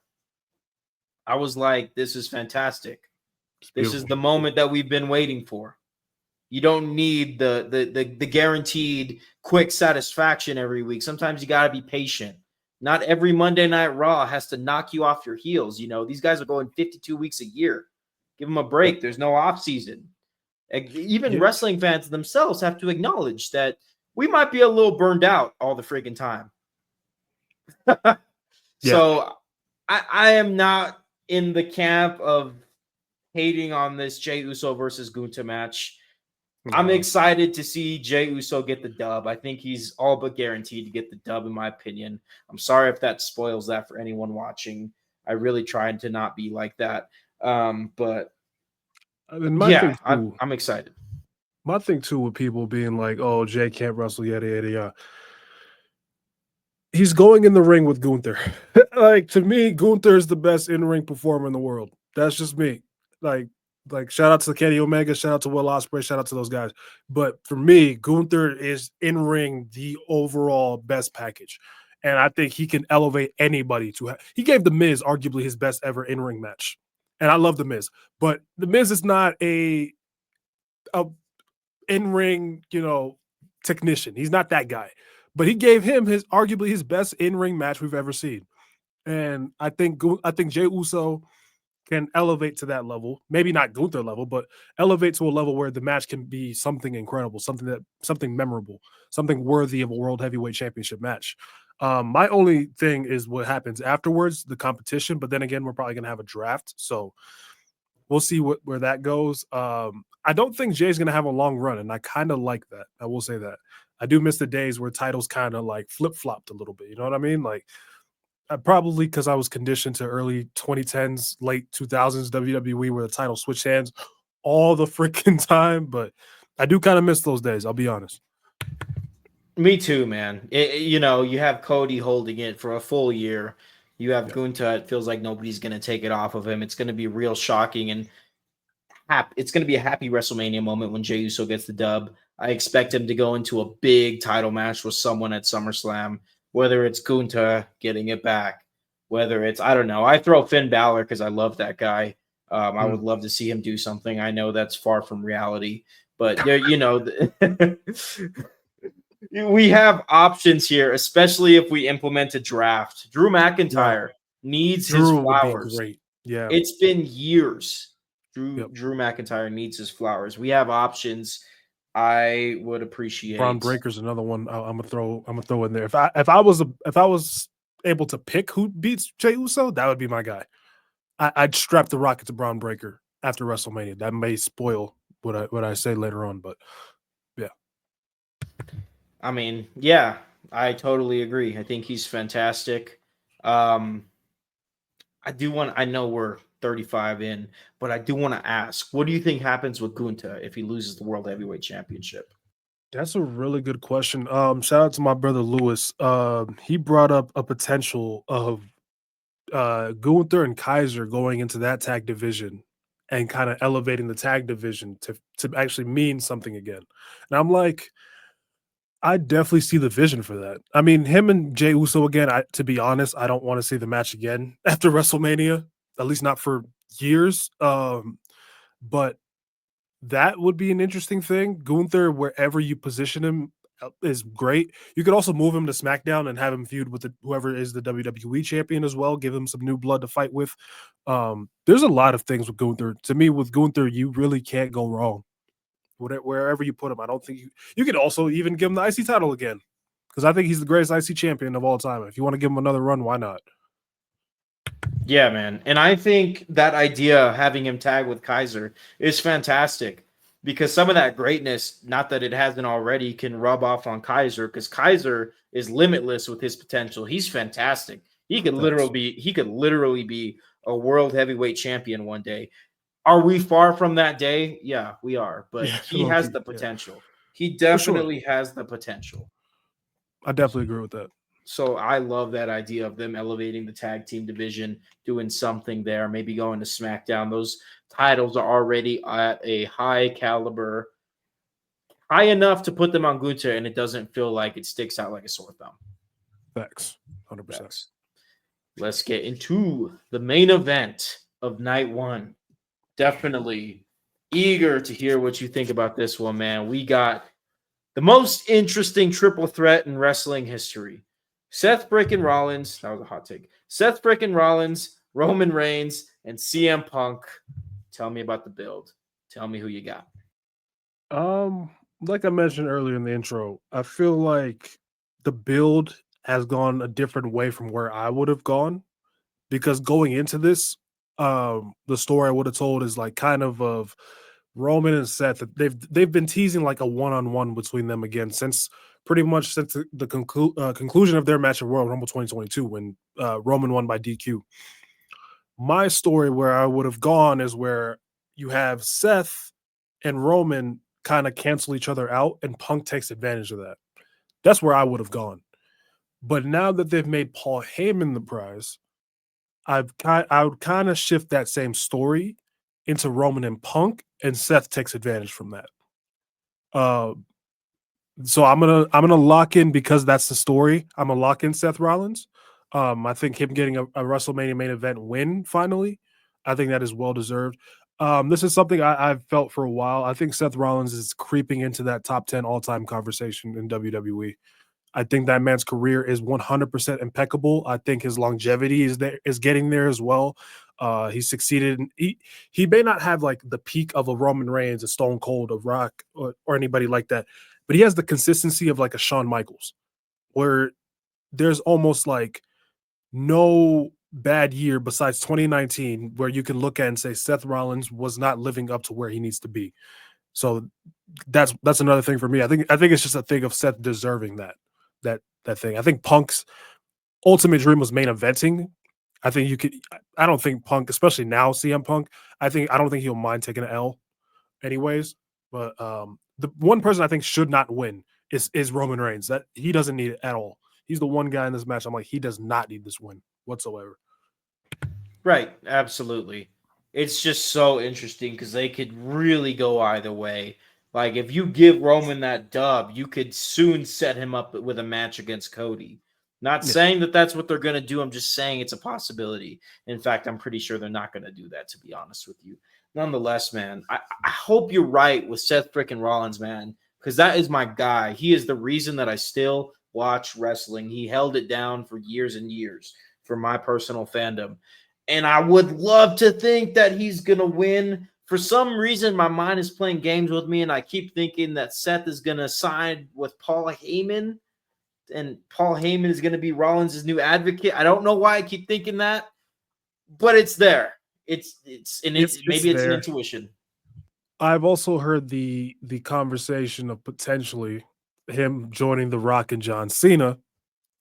I was like, this is fantastic. This is the moment that we've been waiting for. You don't need the guaranteed quick satisfaction every week. Sometimes you got to be patient. Not every Monday Night Raw has to knock you off your heels. These guys are going 52 weeks a year. Give them a break. There's no off season. Even wrestling fans themselves have to acknowledge that we might be a little burned out all the freaking time. So I am not in the camp of hating on this Jey Uso versus Gunther match. I'm excited to see Jey Uso get the dub. I think he's all but guaranteed to get the dub, in my opinion. I'm sorry if that spoils that for anyone watching. I really tried to not be like that. But yeah, I'm excited. My thing, too, with people being like, oh, Jey can't wrestle, yada, yada, yada. He's going in the ring with Gunther. Like, to me, Gunther is the best in-ring performer in the world. That's just me. Like shout out to Kenny Omega, shout out to Will Ospreay, shout out to those guys. But for me, Gunther is in ring the overall best package, and I think he can elevate anybody to. He gave the Miz arguably his best ever in ring match, and I love the Miz, but the Miz is not a in ring technician. He's not that guy, but he gave him arguably his best in ring match we've ever seen, and I think Jey Uso can elevate to that level, maybe not Gunther level, but elevate to a level where the match can be something incredible, something memorable, something worthy of a World Heavyweight Championship match. My only thing is what happens afterwards, the competition, but then again, we're probably going to have a draft, so we'll see where that goes. I don't think Jay's going to have a long run, and I kind of like that. I will say that. I do miss the days where titles kind of like flip-flopped a little bit, you know what I mean? Like, probably because I was conditioned to early 2010s, late 2000s WWE where the title switched hands all the freaking time. But I do kind of miss those days, I'll be honest. Me too, man. You have Cody holding it for a full year. You have Gunther. It feels like nobody's going to take it off of him. It's going to be real shocking, and it's going to be a happy WrestleMania moment when Jey Uso gets the dub. I expect him to go into a big title match with someone at SummerSlam. Whether it's Gunther getting it back, whether it's, I don't know. I throw Finn Balor because I love that guy. I would love to see him do something. I know that's far from reality, but we have options here, especially if we implement a draft. Drew McIntyre needs his flowers. Would be great. Yeah, it's been years. Drew McIntyre needs his flowers. We have options. I would appreciate. Braun Breaker's another one I'm gonna throw in there. If I was able to pick who beats Jey Uso, that would be my guy. I'd strap the Rocket to Braun Breaker after WrestleMania. That may spoil what I say later on, but yeah. I mean, yeah, I totally agree. I think he's fantastic. Um, I know we're 35 in, but I do want to ask, what do you think happens with Gunta if he loses the World Heavyweight Championship? That's a really good question. Shout out to my brother Lewis. He brought up a potential of Gunther and Kaiser going into that tag division and kind of elevating the tag division to actually mean something again. And I'm like, I definitely see the vision for that. I mean, him and Jey Uso again. To be honest, I don't want to see the match again after WrestleMania. At least not for years. But that would be an interesting thing. Gunther, wherever you position him, is great. You could also move him to SmackDown and have him feud with whoever is the WWE champion as well. Give him some new blood to fight with. There's a lot of things with Gunther. To me, with Gunther, you really can't go wrong. Wherever you put him, I don't think you could also even give him the IC title again, because I think he's the greatest IC champion of all time. If you want to give him another run, why not? Yeah, man. And I think that idea of having him tag with Kaiser is fantastic because some of that greatness, not that it hasn't already, can rub off on Kaiser because Kaiser is limitless with his potential. He's fantastic. Thanks. He could literally be a world heavyweight champion one day. Are we far from that day? Yeah, we are. But Yeah, he low has key. the Yeah, potential. He for sure. definitely has the potential. I definitely agree with that. So I love that idea of them elevating the tag team division, doing something there, maybe going to SmackDown. Those titles are already at a high caliber, high enough to put them on Gunther, and it doesn't feel like it sticks out like a sore thumb. Facts. 100%. That's. Let's get into the main event of night one. Definitely eager to hear what you think about this one, man. We got the most interesting triple threat in wrestling history. Seth Frickin' Rollins, that was a hot take. Seth Frickin' Rollins, Roman Reigns, and CM Punk. Tell me about the build. Tell me who you got. Um, like I mentioned earlier in the intro, I feel like the build has gone a different way from where I would have gone, because going into this, the story I would have told is like kind of Roman and Seth. They've been teasing like a one-on-one between them again since pretty much since the conclusion of their match at Royal Rumble 2022 when Roman won by DQ. My story where I would have gone is where you have Seth and Roman kind of cancel each other out and Punk takes advantage of that. That's where I would have gone. But now that they've made Paul Heyman the prize, I would kind of shift that same story into Roman and Punk, and Seth takes advantage from that. Uh, so I'm gonna lock in, because that's the story. I'm gonna lock in Seth Rollins. I think him getting a WrestleMania main event win finally, I think that is well deserved. This is something I've felt for a while. I think Seth Rollins is creeping into that top 10 all time conversation in WWE. I think that man's career is 100% impeccable. I think his longevity is getting there as well. He succeeded. He may not have like the peak of a Roman Reigns, a Stone Cold, a Rock, or anybody like that, but he has the consistency of like a Shawn Michaels, where there's almost like no bad year besides 2019 where you can look at and say Seth Rollins was not living up to where he needs to be. So that's another thing for me. I think it's just a thing of Seth deserving that thing. I think Punk's ultimate dream was main eventing. I think you could. I don't think Punk, especially now, CM Punk. I don't think he'll mind taking an L, anyways. But the one person I think should not win is Roman Reigns. That he doesn't need it at all. He's the one guy in this match. I'm like, he does not need this win whatsoever. Right, absolutely. It's just so interesting because they could really go either way. Like if you give Roman that dub, you could soon set him up with a match against Cody. Not Yeah, saying that that's what they're going to do. I'm just saying it's a possibility. In fact, I'm pretty sure they're not going to do that, to be honest with you. Nonetheless, man, I hope you're right with Seth frickin' Rollins, man, because that is my guy. He is the reason that I still watch wrestling. He held it down for years and years for my personal fandom. And I would love to think that he's going to win. For some reason, my mind is playing games with me, and I keep thinking that Seth is going to side with Paul Heyman, and Paul Heyman is going to be Rollins' new advocate. I don't know why I keep thinking that, but it's there. maybe it's an there. intuition. I've also heard the conversation of potentially him joining The Rock and John Cena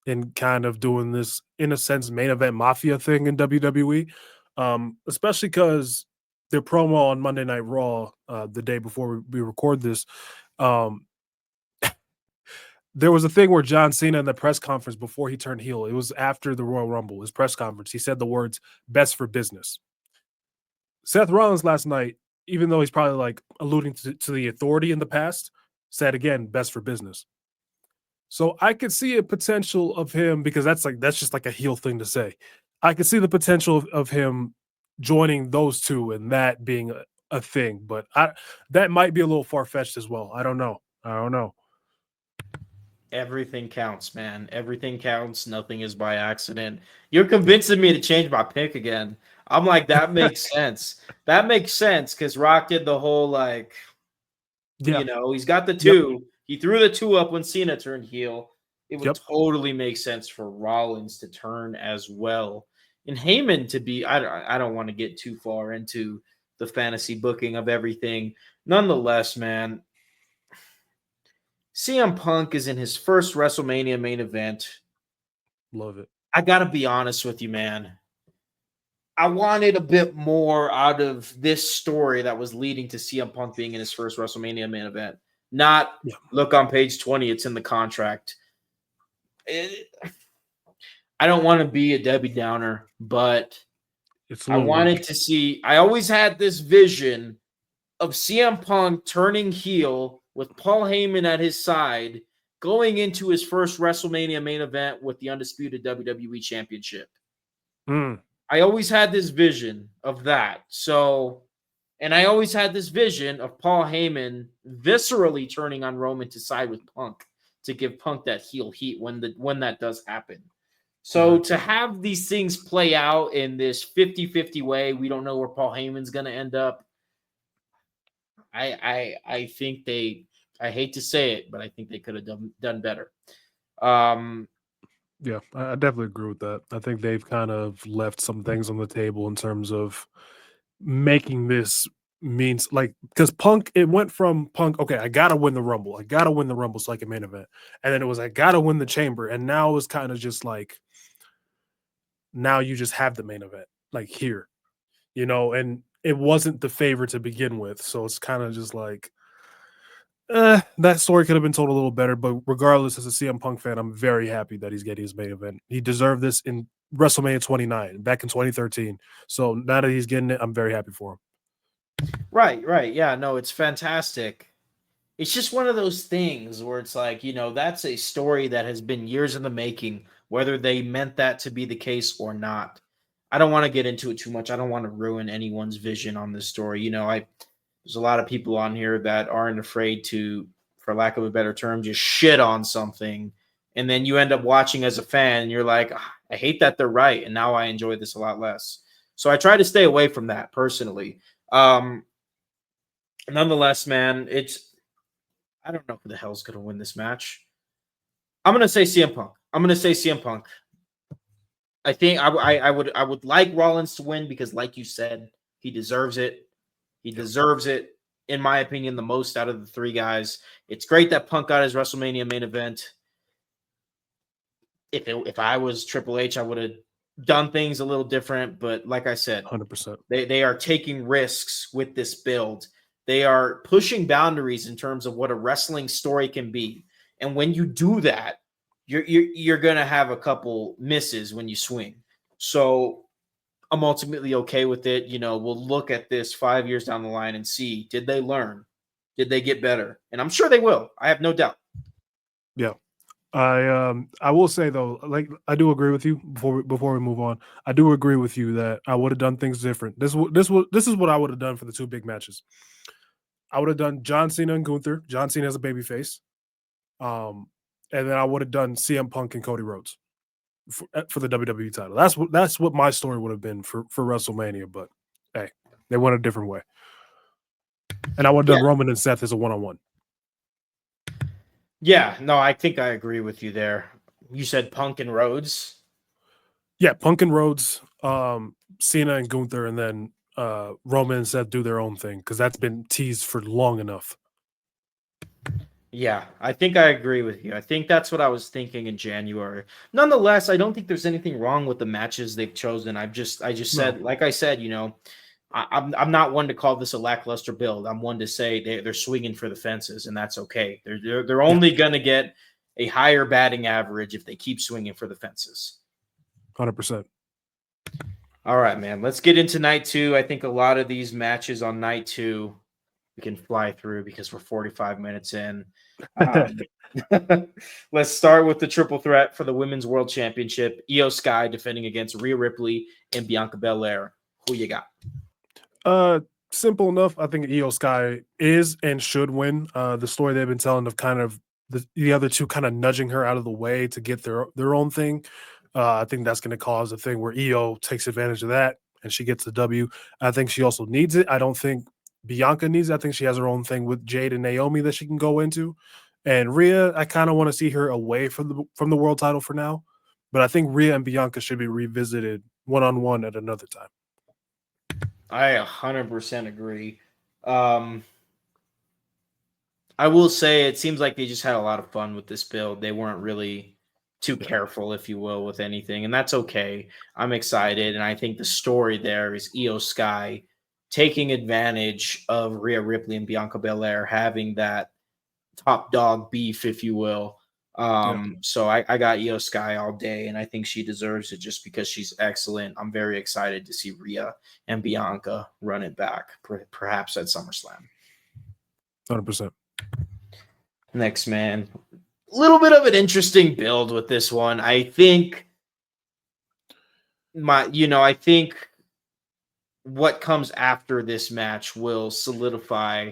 and kind of doing this, in a sense, main event mafia thing in WWE. Especially because their promo on Monday Night Raw, the day before we record this, um, there was a thing where John Cena in the press conference before he turned heel, it was after the Royal Rumble, his press conference, he said the words "best for business." Seth Rollins last night, even though he's probably like alluding to the authority in the past, said again, "best for business." So I could see a potential of him, because that's just like a heel thing to say. I could see the potential of him joining those two and that being a thing, but that might be a little far fetched as well. I don't know. I don't know. Everything counts, man. Everything counts. Nothing is by accident. You're convincing me to change my pick again. I'm like, that makes sense. That makes sense because Rock did the whole like, Yeah. he's got the Yep. two. He threw the two up when Cena turned heel. It would Yep. totally make sense for Rollins to turn as well, and Heyman to be. I don't want to get too far into the fantasy booking of everything. Nonetheless, man, CM Punk is in his first WrestleMania main event. Love it. I gotta be honest with you, man. I wanted a bit more out of this story that was leading to CM Punk being in his first WrestleMania main event. Not Yeah. look on page 20, it's in the contract. I don't want to be a Debbie Downer, but It's a I little weak. wanted to see. I always had this vision of CM Punk turning heel with Paul Heyman at his side, going into his first WrestleMania main event with the undisputed WWE Championship. Mm. I always had this vision of that. So, and I always had this vision of Paul Heyman viscerally turning on Roman to side with Punk to give Punk that heel heat when that does happen. So Right. to have these things play out in this 50-50 way, we don't know where Paul Heyman's going to end up. I think I hate to say it, but I think they could have done better. Yeah, I definitely agree with that. I think they've kind of left some things on the table in terms of making this means, like, because Punk, it went from Punk, okay, I gotta win the Rumble. I gotta win the Rumble so I can main event. And then it was I gotta win the Chamber. And now it's kind of just like, now you just have the main event, like here, and it wasn't the favor to begin with. So it's kind of just like, that story could have been told a little better, but regardless, as a CM Punk fan, I'm very happy that he's getting his main event. He deserved this in WrestleMania 29 back in 2013. So now that he's getting it, I'm very happy for him. Right. Yeah, no, it's fantastic. It's just one of those things where it's like, that's a story that has been years in the making, whether they meant that to be the case or not. I don't want to get into it too much. I don't want to ruin anyone's vision on this story. There's a lot of people on here that aren't afraid to, for lack of a better term, just shit on something. And then you end up watching as a fan and you're like, I hate that they're right. And now I enjoy this a lot less. So I try to stay away from that personally. Nonetheless, man, I don't know who the hell's going to win this match. I'm going to say CM Punk. I think I would like Rollins to win because, like you said, he deserves it. He deserves it, in my opinion, the most out of the three guys. It's great that Punk got his WrestleMania main event. If I was Triple H, I would have done things a little different. But like I said, 100%. they are taking risks with this build. They are pushing boundaries in terms of what a wrestling story can be. And when you do that, you're gonna have a couple misses when you swing. So I'm ultimately okay with it. We'll look at this 5 years down the line and see, did they learn? Did they get better? And I'm sure they will. I have no doubt. Yeah. I will say though, like, I do agree with you before we move on. I do agree with you that I would have done things different. This is what I would have done for the two big matches. I would have done John Cena and Gunther. John Cena as a babyface. And then I would have done CM Punk and Cody Rhodes for the WWE title. That's what my story would have been for WrestleMania. But hey, they went a different way. And I would have done Roman and Seth as a one-on-one. Yeah, no, I think I agree with you there. You said Punk and Rhodes. Yeah, Punk and Rhodes. Cena and Gunther, and then Roman and Seth do their own thing, because that's been teased for long enough. Yeah, I think I agree with you. I think that's what I was thinking in January. Nonetheless, I don't think there's anything wrong with the matches they've chosen. I just No, said, like I said, I'm not one to call this a lackluster build. I'm one to say they're swinging for the fences, and that's okay. They're yeah, only gonna get a higher batting average if they keep swinging for the fences. 100%. All right, man. Let's get into night two. I think a lot of these matches on night two we can fly through because we're 45 minutes in. Um, let's start with the triple threat for the Women's World Championship. Io Sky defending against Rhea Ripley and Bianca Belair. Who you got? Uh, Simple enough. I think Io Sky is and should win. The story they've been telling of kind of the other two kind of nudging her out of the way to get their own thing. I think that's going to cause a thing where Io takes advantage of that and she gets the W. I think she also needs it. I don't think Bianca needs it. I think she has her own thing with Jade and Naomi that she can go into. And Rhea, I kind of want to see her away from the world title for now. But I think Rhea and Bianca should be revisited one-on-one at another time. I 100% agree. Um, I will say it seems like they just had a lot of fun with this build. They weren't really too Yeah. careful, if you will, with anything, and that's okay. I'm excited, and I think the story there is Io Sky taking advantage of Rhea Ripley and Bianca Belair having that top dog beef, if you will. Yeah. So I got Io Sky all day, and I think she deserves it just because she's excellent. I'm very excited to see Rhea and Bianca run it back, perhaps at SummerSlam. 100%. Next, man, a little bit of an interesting build with this one. I think I think what comes after this match will solidify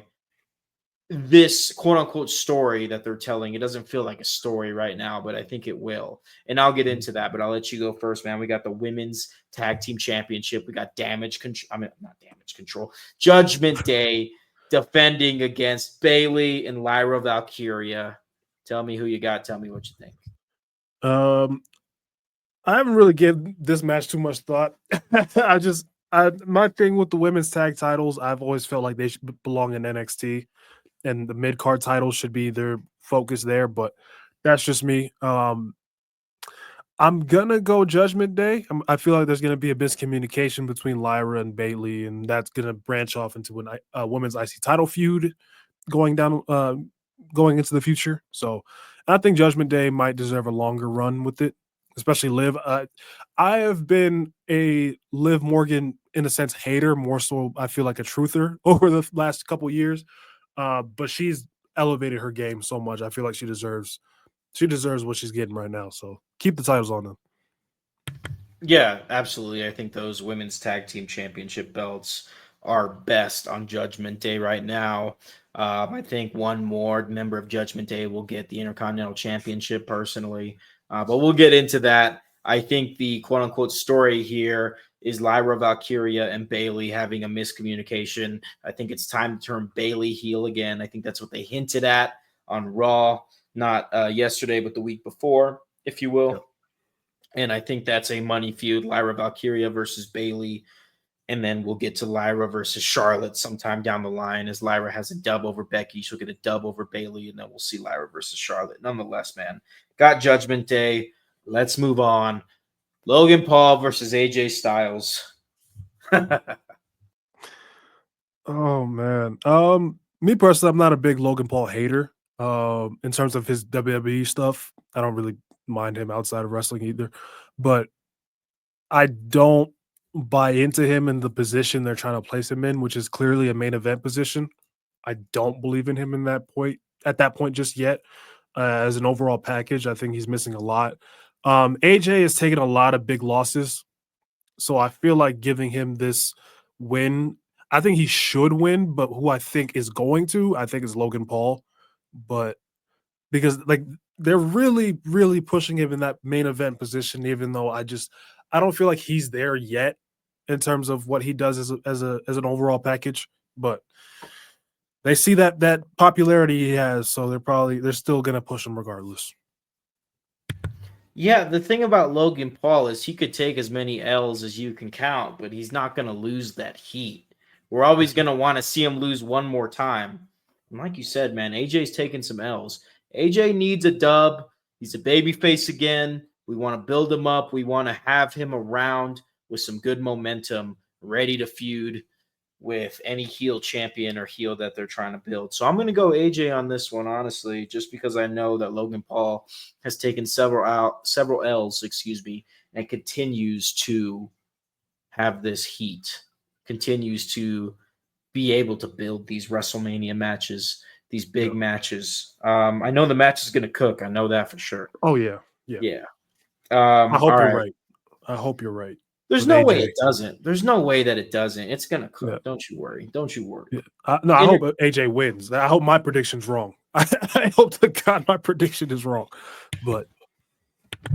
this quote unquote story that they're telling. It doesn't feel like a story right now, but I think it will. And I'll get into that, but I'll let you go first, man. We got the women's tag team championship. We got damage control. I mean, not damage control, Judgment Day defending against Bailey and Lyra Valkyria. Tell me who you got. Tell me what you think. Um, I haven't really given this match too much thought. My thing with the women's tag titles, I've always felt like they should belong in NXT, and the mid card titles should be their focus there. But that's just me. I'm gonna go Judgment Day. I feel like there's gonna be a miscommunication between Lyra and Bailey, and that's gonna branch off into a women's IC title feud going down, going into the future. So I think Judgment Day might deserve a longer run with it, especially Liv. I have been a Liv Morgan in a sense hater, more so I feel like a truther over the last couple years. But she's elevated her game so much. I feel like she deserves what she's getting right now. So keep the titles on them. Yeah, absolutely. I think those women's tag team championship belts are best on Judgment Day right now. I think one more member of Judgment Day will get the Intercontinental Championship personally, but we'll get into that. I think the quote unquote story here is Lyra Valkyria and Bailey having a miscommunication. I think it's time to turn Bailey heel again. I think that's what they hinted at on Raw, not yesterday, but the week before, if you will. Yep. And I think that's a money feud, Lyra Valkyria versus Bailey. And then we'll get to Lyra versus Charlotte sometime down the line as Lyra has a dub over Becky. She'll get a dub over Bailey, and then we'll see Lyra versus Charlotte. Nonetheless, man, got Judgment Day. Let's move on. Logan Paul versus AJ Styles. Oh man. Me personally, I'm not a big Logan Paul hater. In terms of his WWE stuff, I don't really mind him outside of wrestling either. But I don't buy into him in the position they're trying to place him in, which is clearly a main event position. I don't believe in him in that point at that point just yet. As an overall package, I think he's missing a lot. AJ has taken a lot of big losses, so I feel like giving him this win. I think he should win, but who I think is going to, I think is Logan Paul. But because like they're really, really pushing him in that main event position, even though I don't feel like he's there yet in terms of what he does as an overall package. But they see that popularity he has, so they're still gonna push him regardless. Yeah, the thing about Logan Paul is he could take as many L's as you can count, but he's not going to lose that heat. We're always going to want to see him lose one more time. And like you said, man, AJ's taking some L's. AJ needs a dub. He's a babyface again. We want to build him up. We want to have him around with some good momentum, ready to feud with any heel champion or heel that they're trying to build. So I'm going to go AJ on this one, honestly, just because I know that Logan Paul has taken several L's, and continues to have this heat, continues to be able to build these WrestleMania matches, these big Yeah. matches. I know the match is going to cook. I know that for sure. Oh yeah, yeah. Yeah. I hope All you're right. right. I hope you're right There's with no way AJ. it doesn't. There's no way that it doesn't. It's gonna Yeah. cook. Don't you worry. Don't you worry. Yeah. No, I hope AJ wins. I hope my prediction's wrong. I hope to God my prediction is wrong. But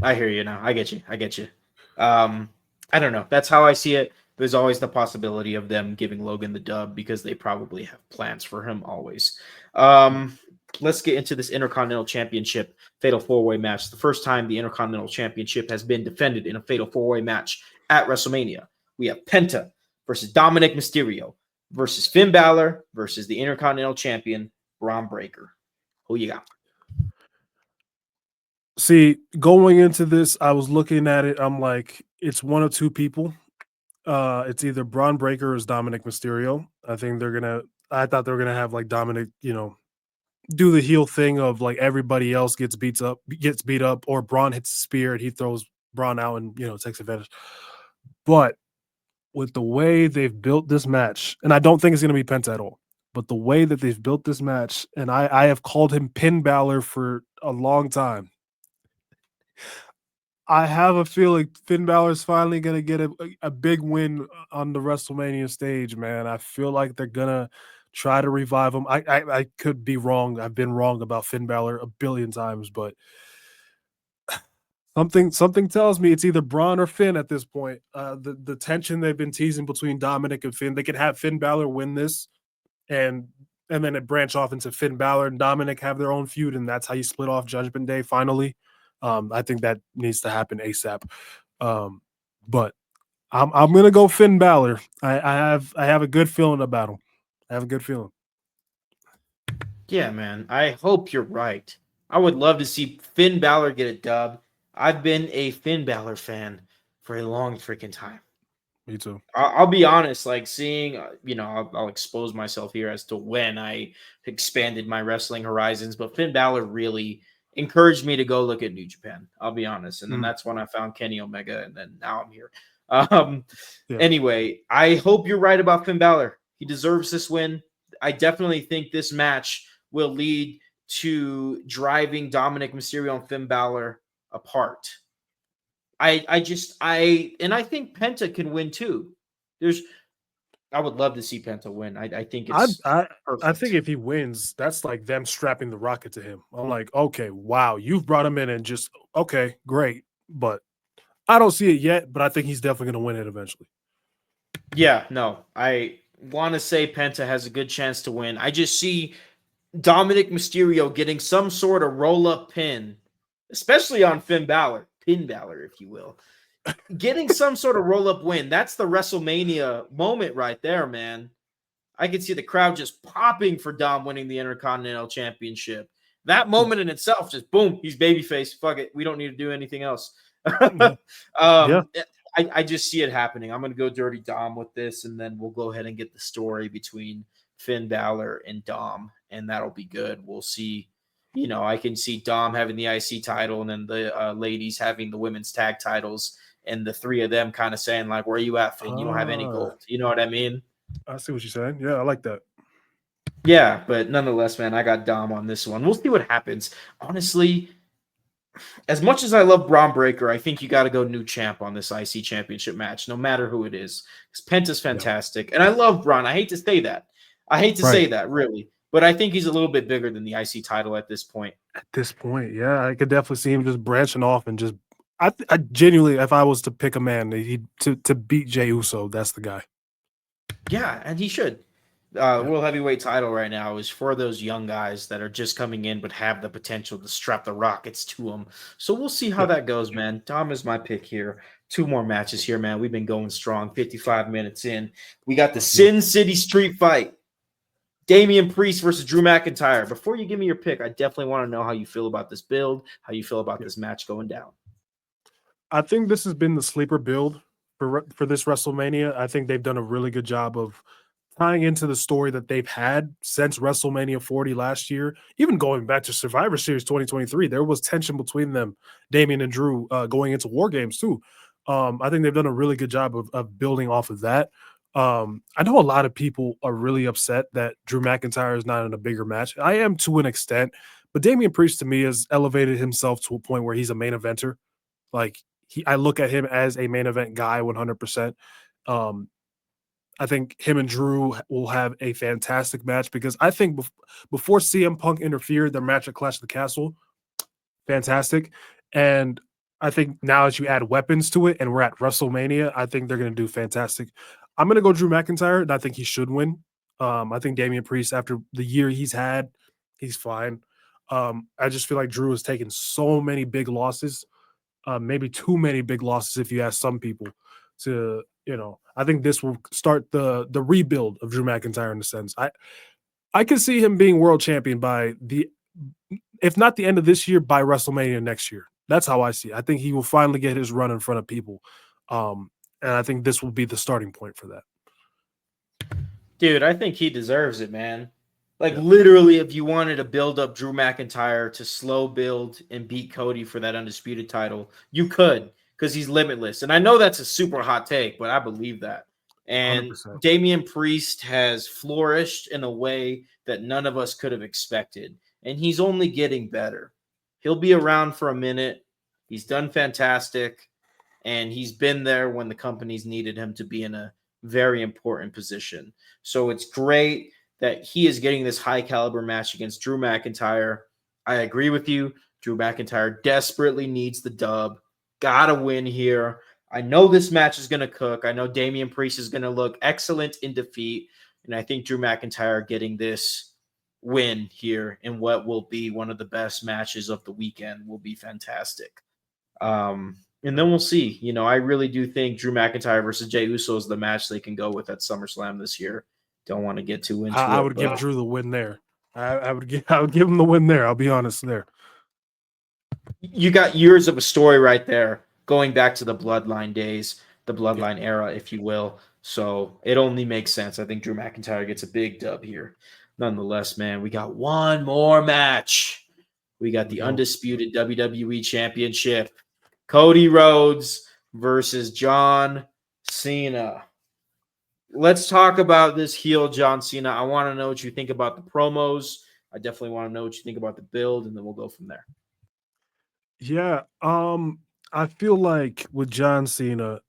I hear you now. I get you. I get you. I don't know. That's how I see it. There's always the possibility of them giving Logan the dub because they probably have plans for him always. Let's get into this Intercontinental Championship Fatal 4-Way match. The first time the Intercontinental Championship has been defended in a Fatal 4-Way match at WrestleMania. We have Penta versus Dominic Mysterio versus Finn Balor versus the Intercontinental Champion Braun Breaker. Who you got? see, going into this, I was looking at it. I'm like, it's one of two people. It's either Braun Breaker or Dominic Mysterio. I thought they were gonna have like Dominic, do the heel thing of like everybody else gets beat up, or Braun hits the spear and he throws Braun out and takes advantage. But with the way they've built this match, and I don't think it's gonna be Penta at all, but the way that they've built this match, and I have called him Pin Balor for a long time. I have a feeling Finn Balor's finally gonna get a big win on the WrestleMania stage, man. I feel like they're gonna try to revive him. I could be wrong. I've been wrong about Finn Balor a billion times, but something tells me it's either Braun or Finn at this point. The tension they've been teasing between Dominic and Finn, they could have Finn Balor win this, and then it branch off into Finn Balor and Dominic have their own feud, and that's how you split off Judgment Day finally. I think that needs to happen ASAP. But I'm gonna go Finn Balor. I have a good feeling about him. I have a good feeling. Yeah, man. I hope you're right. I would love to see Finn Balor get a dub. I've been a Finn Balor fan for a long freaking time. Me too. I'll be honest, like seeing, I'll expose myself here as to when I expanded my wrestling horizons, but Finn Balor really encouraged me to go look at New Japan. I'll be honest. And then that's when I found Kenny Omega, and then now I'm here. Yeah. Anyway, I hope you're right about Finn Balor. He deserves this win. I definitely think this match will lead to driving Dominic Mysterio and Finn Balor apart. I think Penta can win too. I would love to see Penta win. I think it's I think perfect. if he wins, that's like them strapping the rocket to him. I'm like, okay, wow, you've brought him in and just okay, great. But I don't see it yet, but I think he's definitely gonna win it eventually. Yeah, no, I want to say Penta has a good chance to win. I just see Dominic Mysterio getting some sort of roll up pin, especially on Finn Balor, if you will. Getting some sort of roll up win. That's the WrestleMania moment right there, man. I could see the crowd just popping for Dom winning the Intercontinental Championship. That moment in itself, just boom, he's babyface. Fuck it. We don't need to do anything else. Yeah. Yeah. I just see it happening. I'm going to go Dirty Dom with this, and then we'll go ahead and get the story between Finn Balor and Dom, and that'll be good. We'll see. I can see Dom having the IC title, and then the ladies having the women's tag titles, and the three of them kind of saying, like, where are you at, Finn? You don't have any gold. You know what I mean? I see what you're saying. Yeah, I like that. Yeah, but nonetheless, man, I got Dom on this one. We'll see what happens. Honestly, as much as I love Braun Breaker, I think you got to go new champ on this IC championship match, no matter who it is. Because Penta's fantastic. And I love Braun. I hate to say that. Say that, really. But I think he's a little bit bigger than the IC title at this point. At this point, yeah, I could definitely see him just branching off and just. I genuinely, if I was to pick a man to beat Jey Uso, that's the guy. Yeah, and he should. Yeah, World heavyweight title right now is for those young guys that are just coming in but have the potential to strap the rockets to them. So we'll see how yeah, that goes, man. Dom is my pick here. Two more matches here, man. We've been going strong. 55 minutes in. We got the let's do it. Sin City Street Fight. Damian Priest versus Drew McIntyre. Before you give me your pick, I definitely want to know how you feel about this build, how you feel about Yeah. this match going down. I think this has been the sleeper build for this WrestleMania. I think they've done a really good job of tying into the story that they've had since WrestleMania 40 last year, even going back to Survivor Series 2023. There was tension between them, Damian and Drew, going into War Games too. I think they've done a really good job of building off of that. I know a lot of people are really upset that Drew McIntyre is not in a bigger match. I am to an extent, but Damian Priest to me has elevated himself to a point where he's a main eventer. Like I look at him as a main event guy 100%. Um, I think him and Drew will have a fantastic match because I think before CM Punk interfered, their match at Clash of the Castle, fantastic. And I think now as you add weapons to it and we're at WrestleMania, I think they're going to do fantastic. I'm going to go Drew McIntyre, and I think he should win. I think Damian Priest, after the year he's had, he's fine. I just feel like Drew has taken so many big losses, maybe too many big losses if you ask some people. To I think this will start the rebuild of Drew McIntyre in a sense. I can see him being world champion by the if not the end of this year, by WrestleMania next year. That's how I see it. I think he will finally get his run in front of people. And I think this will be the starting point for that. Dude, I think he deserves it, man. Like Yeah, literally, if you wanted to build up Drew McIntyre to slow build and beat Cody for that undisputed title, you could because he's limitless. And I know that's a super hot take, but I believe that. And 100%. Damian Priest has flourished in a way that none of us could have expected. And he's only getting better. He'll be around for a minute. He's done fantastic. And he's been there when the companies needed him to be in a very important position. So it's great that he is getting this high caliber match against Drew McIntyre. I agree with you. Drew McIntyre desperately needs the dub. Gotta win here. I know this match is going to cook. I know Damian Priest is going to look excellent in defeat. And I think Drew McIntyre getting this win here in what will be one of the best matches of the weekend will be fantastic. And then we'll see. You know, I really do think Drew McIntyre versus Jey Uso is the match they can go with at SummerSlam this year. Don't want to get too into I it, would give but Drew the win there. I would give him the win there. I'll be honest there. you got years of a story right there going back to the Bloodline days, the Yeah, Bloodline era, if you will. So it only makes sense. I think Drew McIntyre gets a big dub here. Nonetheless, man, we got one more match. We here got we the go. undisputed WWE Championship. Cody Rhodes versus John Cena. Let's talk about this heel John Cena. I want to know what you think about the promos. I definitely want to know what you think about the build, and then we'll go from there. Yeah, I feel like with John Cena,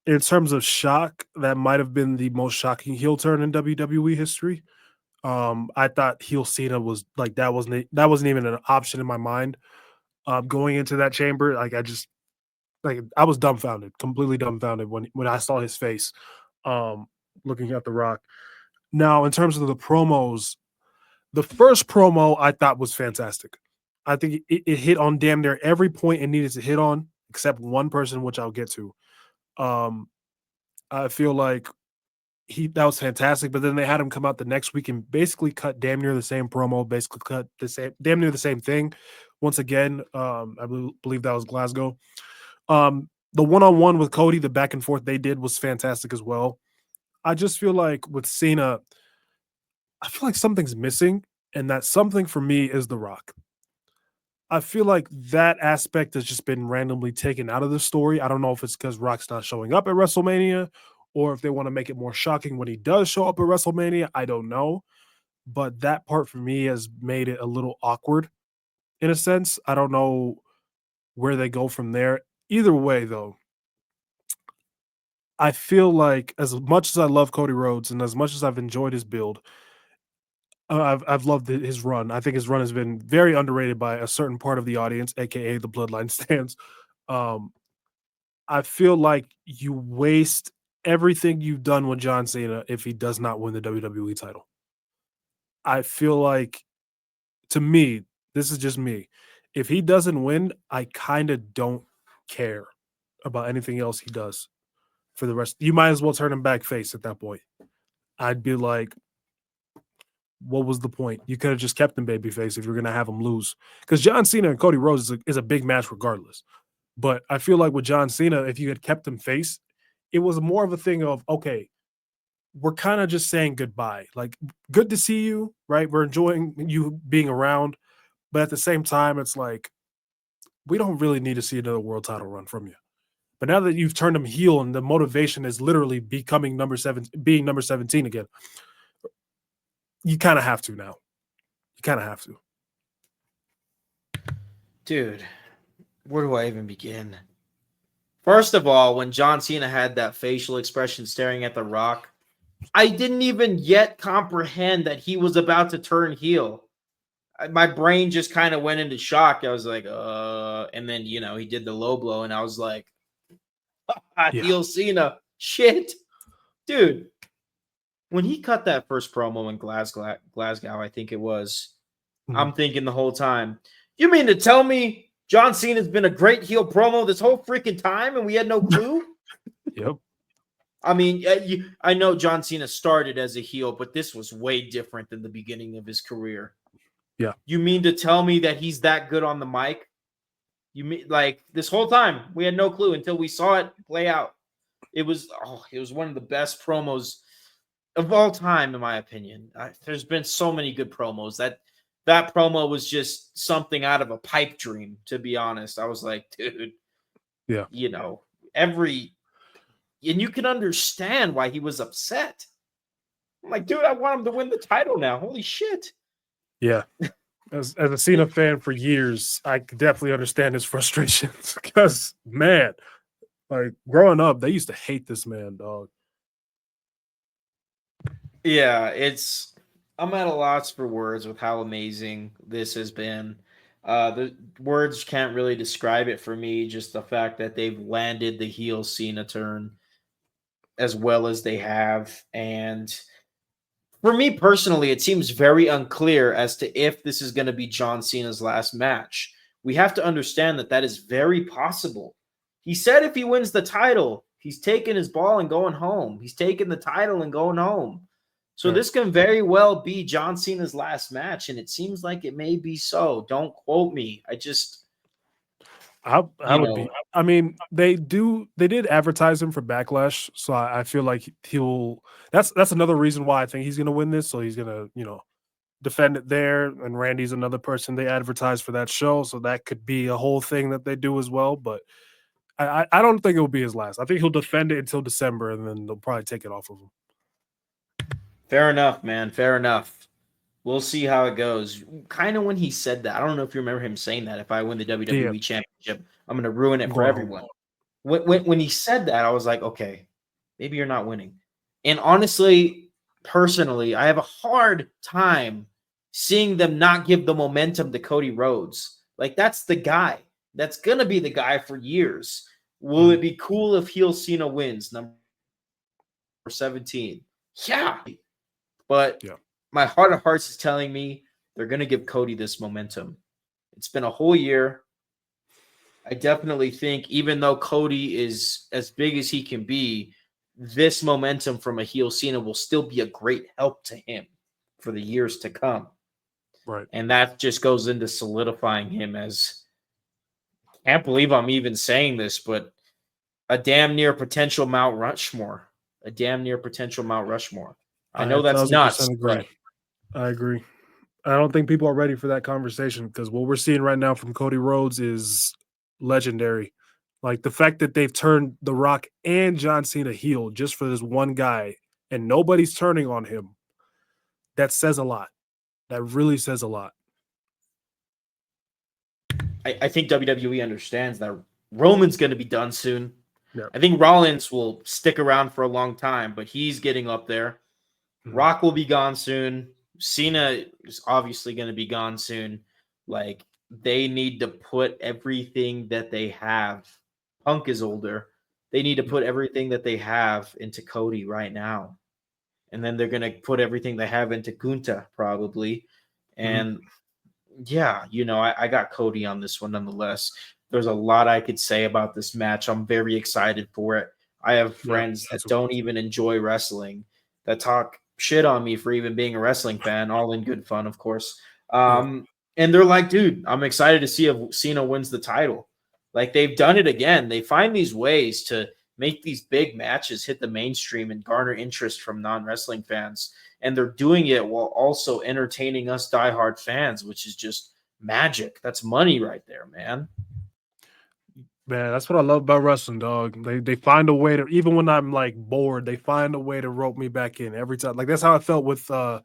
in terms of shock, that might have been the most shocking heel turn in WWE history. I thought heel Cena was like that wasn't even an option in my mind. Going into that chamber, like I was dumbfounded, completely dumbfounded when I saw his face, um, looking at The Rock. Now, in terms of the promos, the first promo I thought was fantastic. I think it hit on damn near every point it needed to hit on, except one person, which I'll get to. Um, I feel like he that was fantastic, but then they had him come out the next week and basically cut damn near the same promo, basically cut the same damn near the same thing. Once again, believe that was Glasgow. The one-on-one with Cody, the back and forth they did was fantastic as well. I just feel like with Cena, I feel like something's missing, and that something for me is The Rock. I feel like that aspect has just been randomly taken out of the story. I don't know if it's because Rock's not showing up at WrestleMania or if they want to make it more shocking when he does show up at WrestleMania. I don't know. But that part for me has made it a little awkward in a sense. I don't know where they go from there. Either way, though, I feel like as much as I love Cody Rhodes and as much as I've enjoyed his build, I've loved his run. I think his run has been very underrated by a certain part of the audience, aka the Bloodline stands. Um, I feel like you waste everything you've done with John Cena if he does not win the WWE title. I feel like, to me, this is just me. If he doesn't win, I kind of don't care about anything else he does for the rest. You might as well turn him back face at that point. I'd be like, what was the point? You could have just kept him babyface if you're going to have him lose. Because John Cena and Cody Rhodes is a big match regardless. But I feel like with John Cena, if you had kept him face, it was more of a thing of, okay, we're kind of just saying goodbye. Like, good to see you, right? We're enjoying you being around. But at the same time, it's like, we don't really need to see another world title run from you. But now that you've turned him heel and the motivation is literally becoming being number 17 again, you kind of have to now. You kind of have to. Dude, where do I even begin? First of all, when John Cena had that facial expression staring at The Rock, I didn't even yet comprehend that he was about to turn heel. My brain just kind of went into shock. I was like, and then, he did the low blow, and I was like, heel Cena. Shit. Dude, when he cut that first promo in Glasgow, I think it was, I'm thinking the whole time, you mean to tell me John Cena's been a great heel promo this whole freaking time and we had no clue? Yep. I mean, I know John Cena started as a heel, but this was way different than the beginning of his career. Yeah. You mean to tell me that he's that good on the mic? You mean, like, this whole time we had no clue until we saw it play out. It was one of the best promos of all time, in my opinion. There's been so many good promos. That promo was just something out of a pipe dream, to be honest. I was like, dude, yeah, and you can understand why he was upset. I'm like, dude, I want him to win the title now. Holy shit. Yeah. As a Cena fan for years, I could definitely understand his frustrations because, man, like, growing up, they used to hate this man, dog. Yeah, I'm at a loss for words with how amazing this has been. The words can't really describe it for me, just the fact that they've landed the heel Cena turn as well as they have. And for me personally, it seems very unclear as to if this is going to be John Cena's last match. We have to understand that is very possible. He said if he wins the title, he's taking his ball and going home. He's taking the title and going home. So this can very well be John Cena's last match, and it seems like it may be so. Don't quote me. I would be. I mean, they did advertise him for Backlash, so I feel like he'll. That's another reason why I think he's going to win this. So he's going to defend it there, and Randy's another person they advertise for that show, so that could be a whole thing that they do as well. But I don't think it will be his last. I think he'll defend it until December, and then they'll probably take it off of him. Fair enough, man. Fair enough. We'll see how it goes. Kind of when he said that, I don't know if you remember him saying that. If I win the WWE Championship, I'm going to ruin it for everyone. When he said that, I was like, okay, maybe you're not winning. And honestly, personally, I have a hard time seeing them not give the momentum to Cody Rhodes. Like, that's the guy. That's going to be the guy for years. Will it be cool if heel Cena wins number 17? Yeah. But my heart of hearts is telling me they're going to give Cody this momentum. It's been a whole year. I definitely think even though Cody is as big as he can be, this momentum from a heel Cena will still be a great help to him for the years to come. Right. And that just goes into solidifying him as, I can't believe I'm even saying this, but a damn near potential Mount Rushmore. A damn near potential Mount Rushmore. I know that's nuts. Agree. I agree. I don't think people are ready for that conversation because what we're seeing right now from Cody Rhodes is legendary. Like the fact that they've turned The Rock and John Cena heel just for this one guy and nobody's turning on him. That says a lot. That really says a lot. I think WWE understands that Roman's going to be done soon. Yeah. I think Rollins will stick around for a long time, but he's getting up there. Rock will be gone soon. Cena is obviously going to be gone soon. Like, they need to put everything that they have. Punk is older. They need to put everything that they have into Cody right now. And then they're going to put everything they have into Kunta probably. Mhm. And yeah, I got Cody on this one nonetheless. There's a lot I could say about this match. I'm very excited for it. I have Yeah, friends that that's what, don't even enjoy wrestling that talk shit on me for even being a wrestling fan, all in good fun, of course. yeah. And they're like, dude, I'm excited to see if Cena wins the title. Like they've done it again. They find these ways to make these big matches hit the mainstream and garner interest from non-wrestling fans. And they're doing it while also entertaining us diehard fans, which is just magic. That's money right there, man. Man, that's what I love about wrestling, dog. They find a way to, even when I'm like bored, they find a way to rope me back in every time. Like that's how I felt with the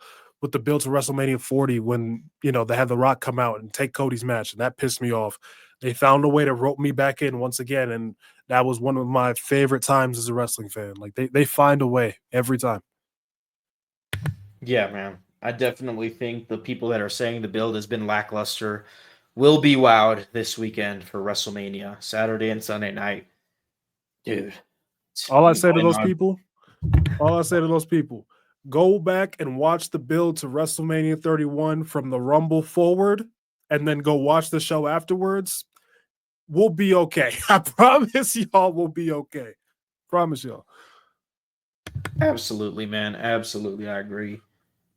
build to WrestleMania 40 when they had The Rock come out and take Cody's match, and that pissed me off. They found a way to rope me back in once again, and that was one of my favorite times as a wrestling fan. Like they find a way every time. Yeah, man. I definitely think the people that are saying the build has been lackluster will be wowed this weekend for WrestleMania, Saturday and Sunday night. Dude, All I you say to going those on? people, all I say to those people, go back and watch the build to WrestleMania 31 from the Rumble forward, and then go watch the show afterwards. We'll be okay. I promise y'all we'll be okay. Promise y'all. Absolutely, man. Absolutely. I agree.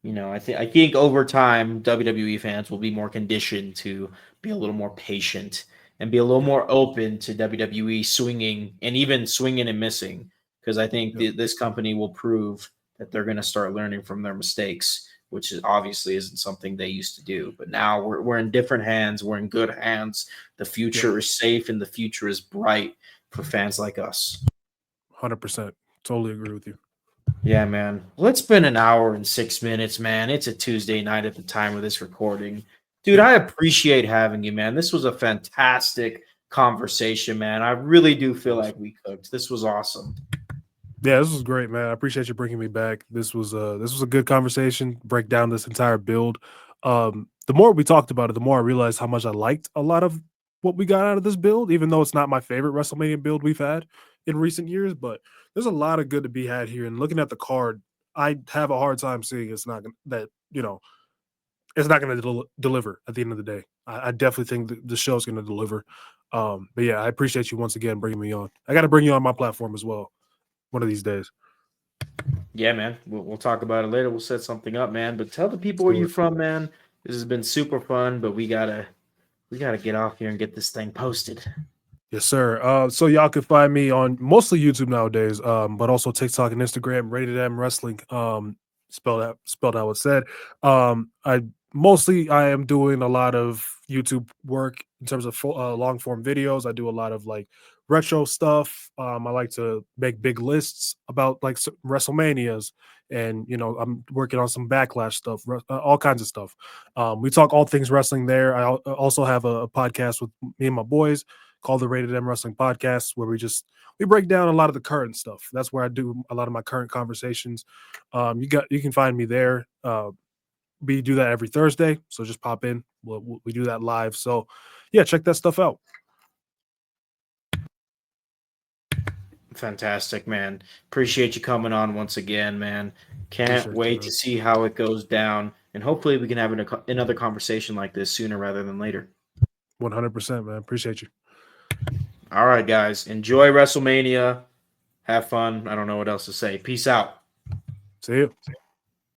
I think over time WWE fans will be more conditioned to be a little more patient and be a little Yeah. more open to WWE swinging and even swinging and missing because I think Yep. this company will prove that they're going to start learning from their mistakes, which is obviously isn't something they used to do. But now we're in different hands. We're in good hands. The Yep. future is safe and the future is bright for fans like us. 100%. Totally agree with you. Yeah, man. Well, it's been an hour and 6 minutes, man. It's a Tuesday night at the time of this recording. Dude, Yeah. I appreciate having you, man. This was a fantastic conversation, man. I really do feel Yes. like we cooked. This was awesome. Yeah, this was great, man. I appreciate you bringing me back. This was a good conversation. Break down this entire build. The more we talked about it, the more I realized how much I liked a lot of what we got out of this build. Even though it's not my favorite WrestleMania build we've had in recent years, but there's a lot of good to be had here. And looking at the card, I have a hard time seeing it's not that it's not going to deliver at the end of the day. I definitely think the show's going to deliver. But yeah, I appreciate you once again bringing me on. I got to bring you on my platform as well one of these days. Yeah, man. We'll talk about it later. We'll set something up, man. But tell the people Let's where do you it. from, man. This has been super fun, but we gotta get off here and get this thing posted. Yes, sir. So y'all can find me on mostly YouTube nowadays, but also TikTok and Instagram, Rated M Wrestling, spelled out what said. I am doing a lot of YouTube work in terms of long form videos. I do a lot of like retro stuff. I like to make big lists about like WrestleManias, and I'm working on some backlash stuff, all kinds of stuff. We talk all things wrestling there. I also have a podcast with me and my boys called the Rated M Wrestling Podcast, where we break down a lot of the current stuff. That's where I do a lot of my current conversations. You can find me there. We do that every Thursday, so just pop in. We do that live. So yeah, check that stuff out. Fantastic, man. Appreciate you coming on once again, man. Can't Appreciate you, wait to man. see how it goes down. And hopefully we can have another conversation like this sooner rather than later. 100%, man. Appreciate you. All right, guys. Enjoy WrestleMania. Have fun. I don't know what else to say. Peace out. See you.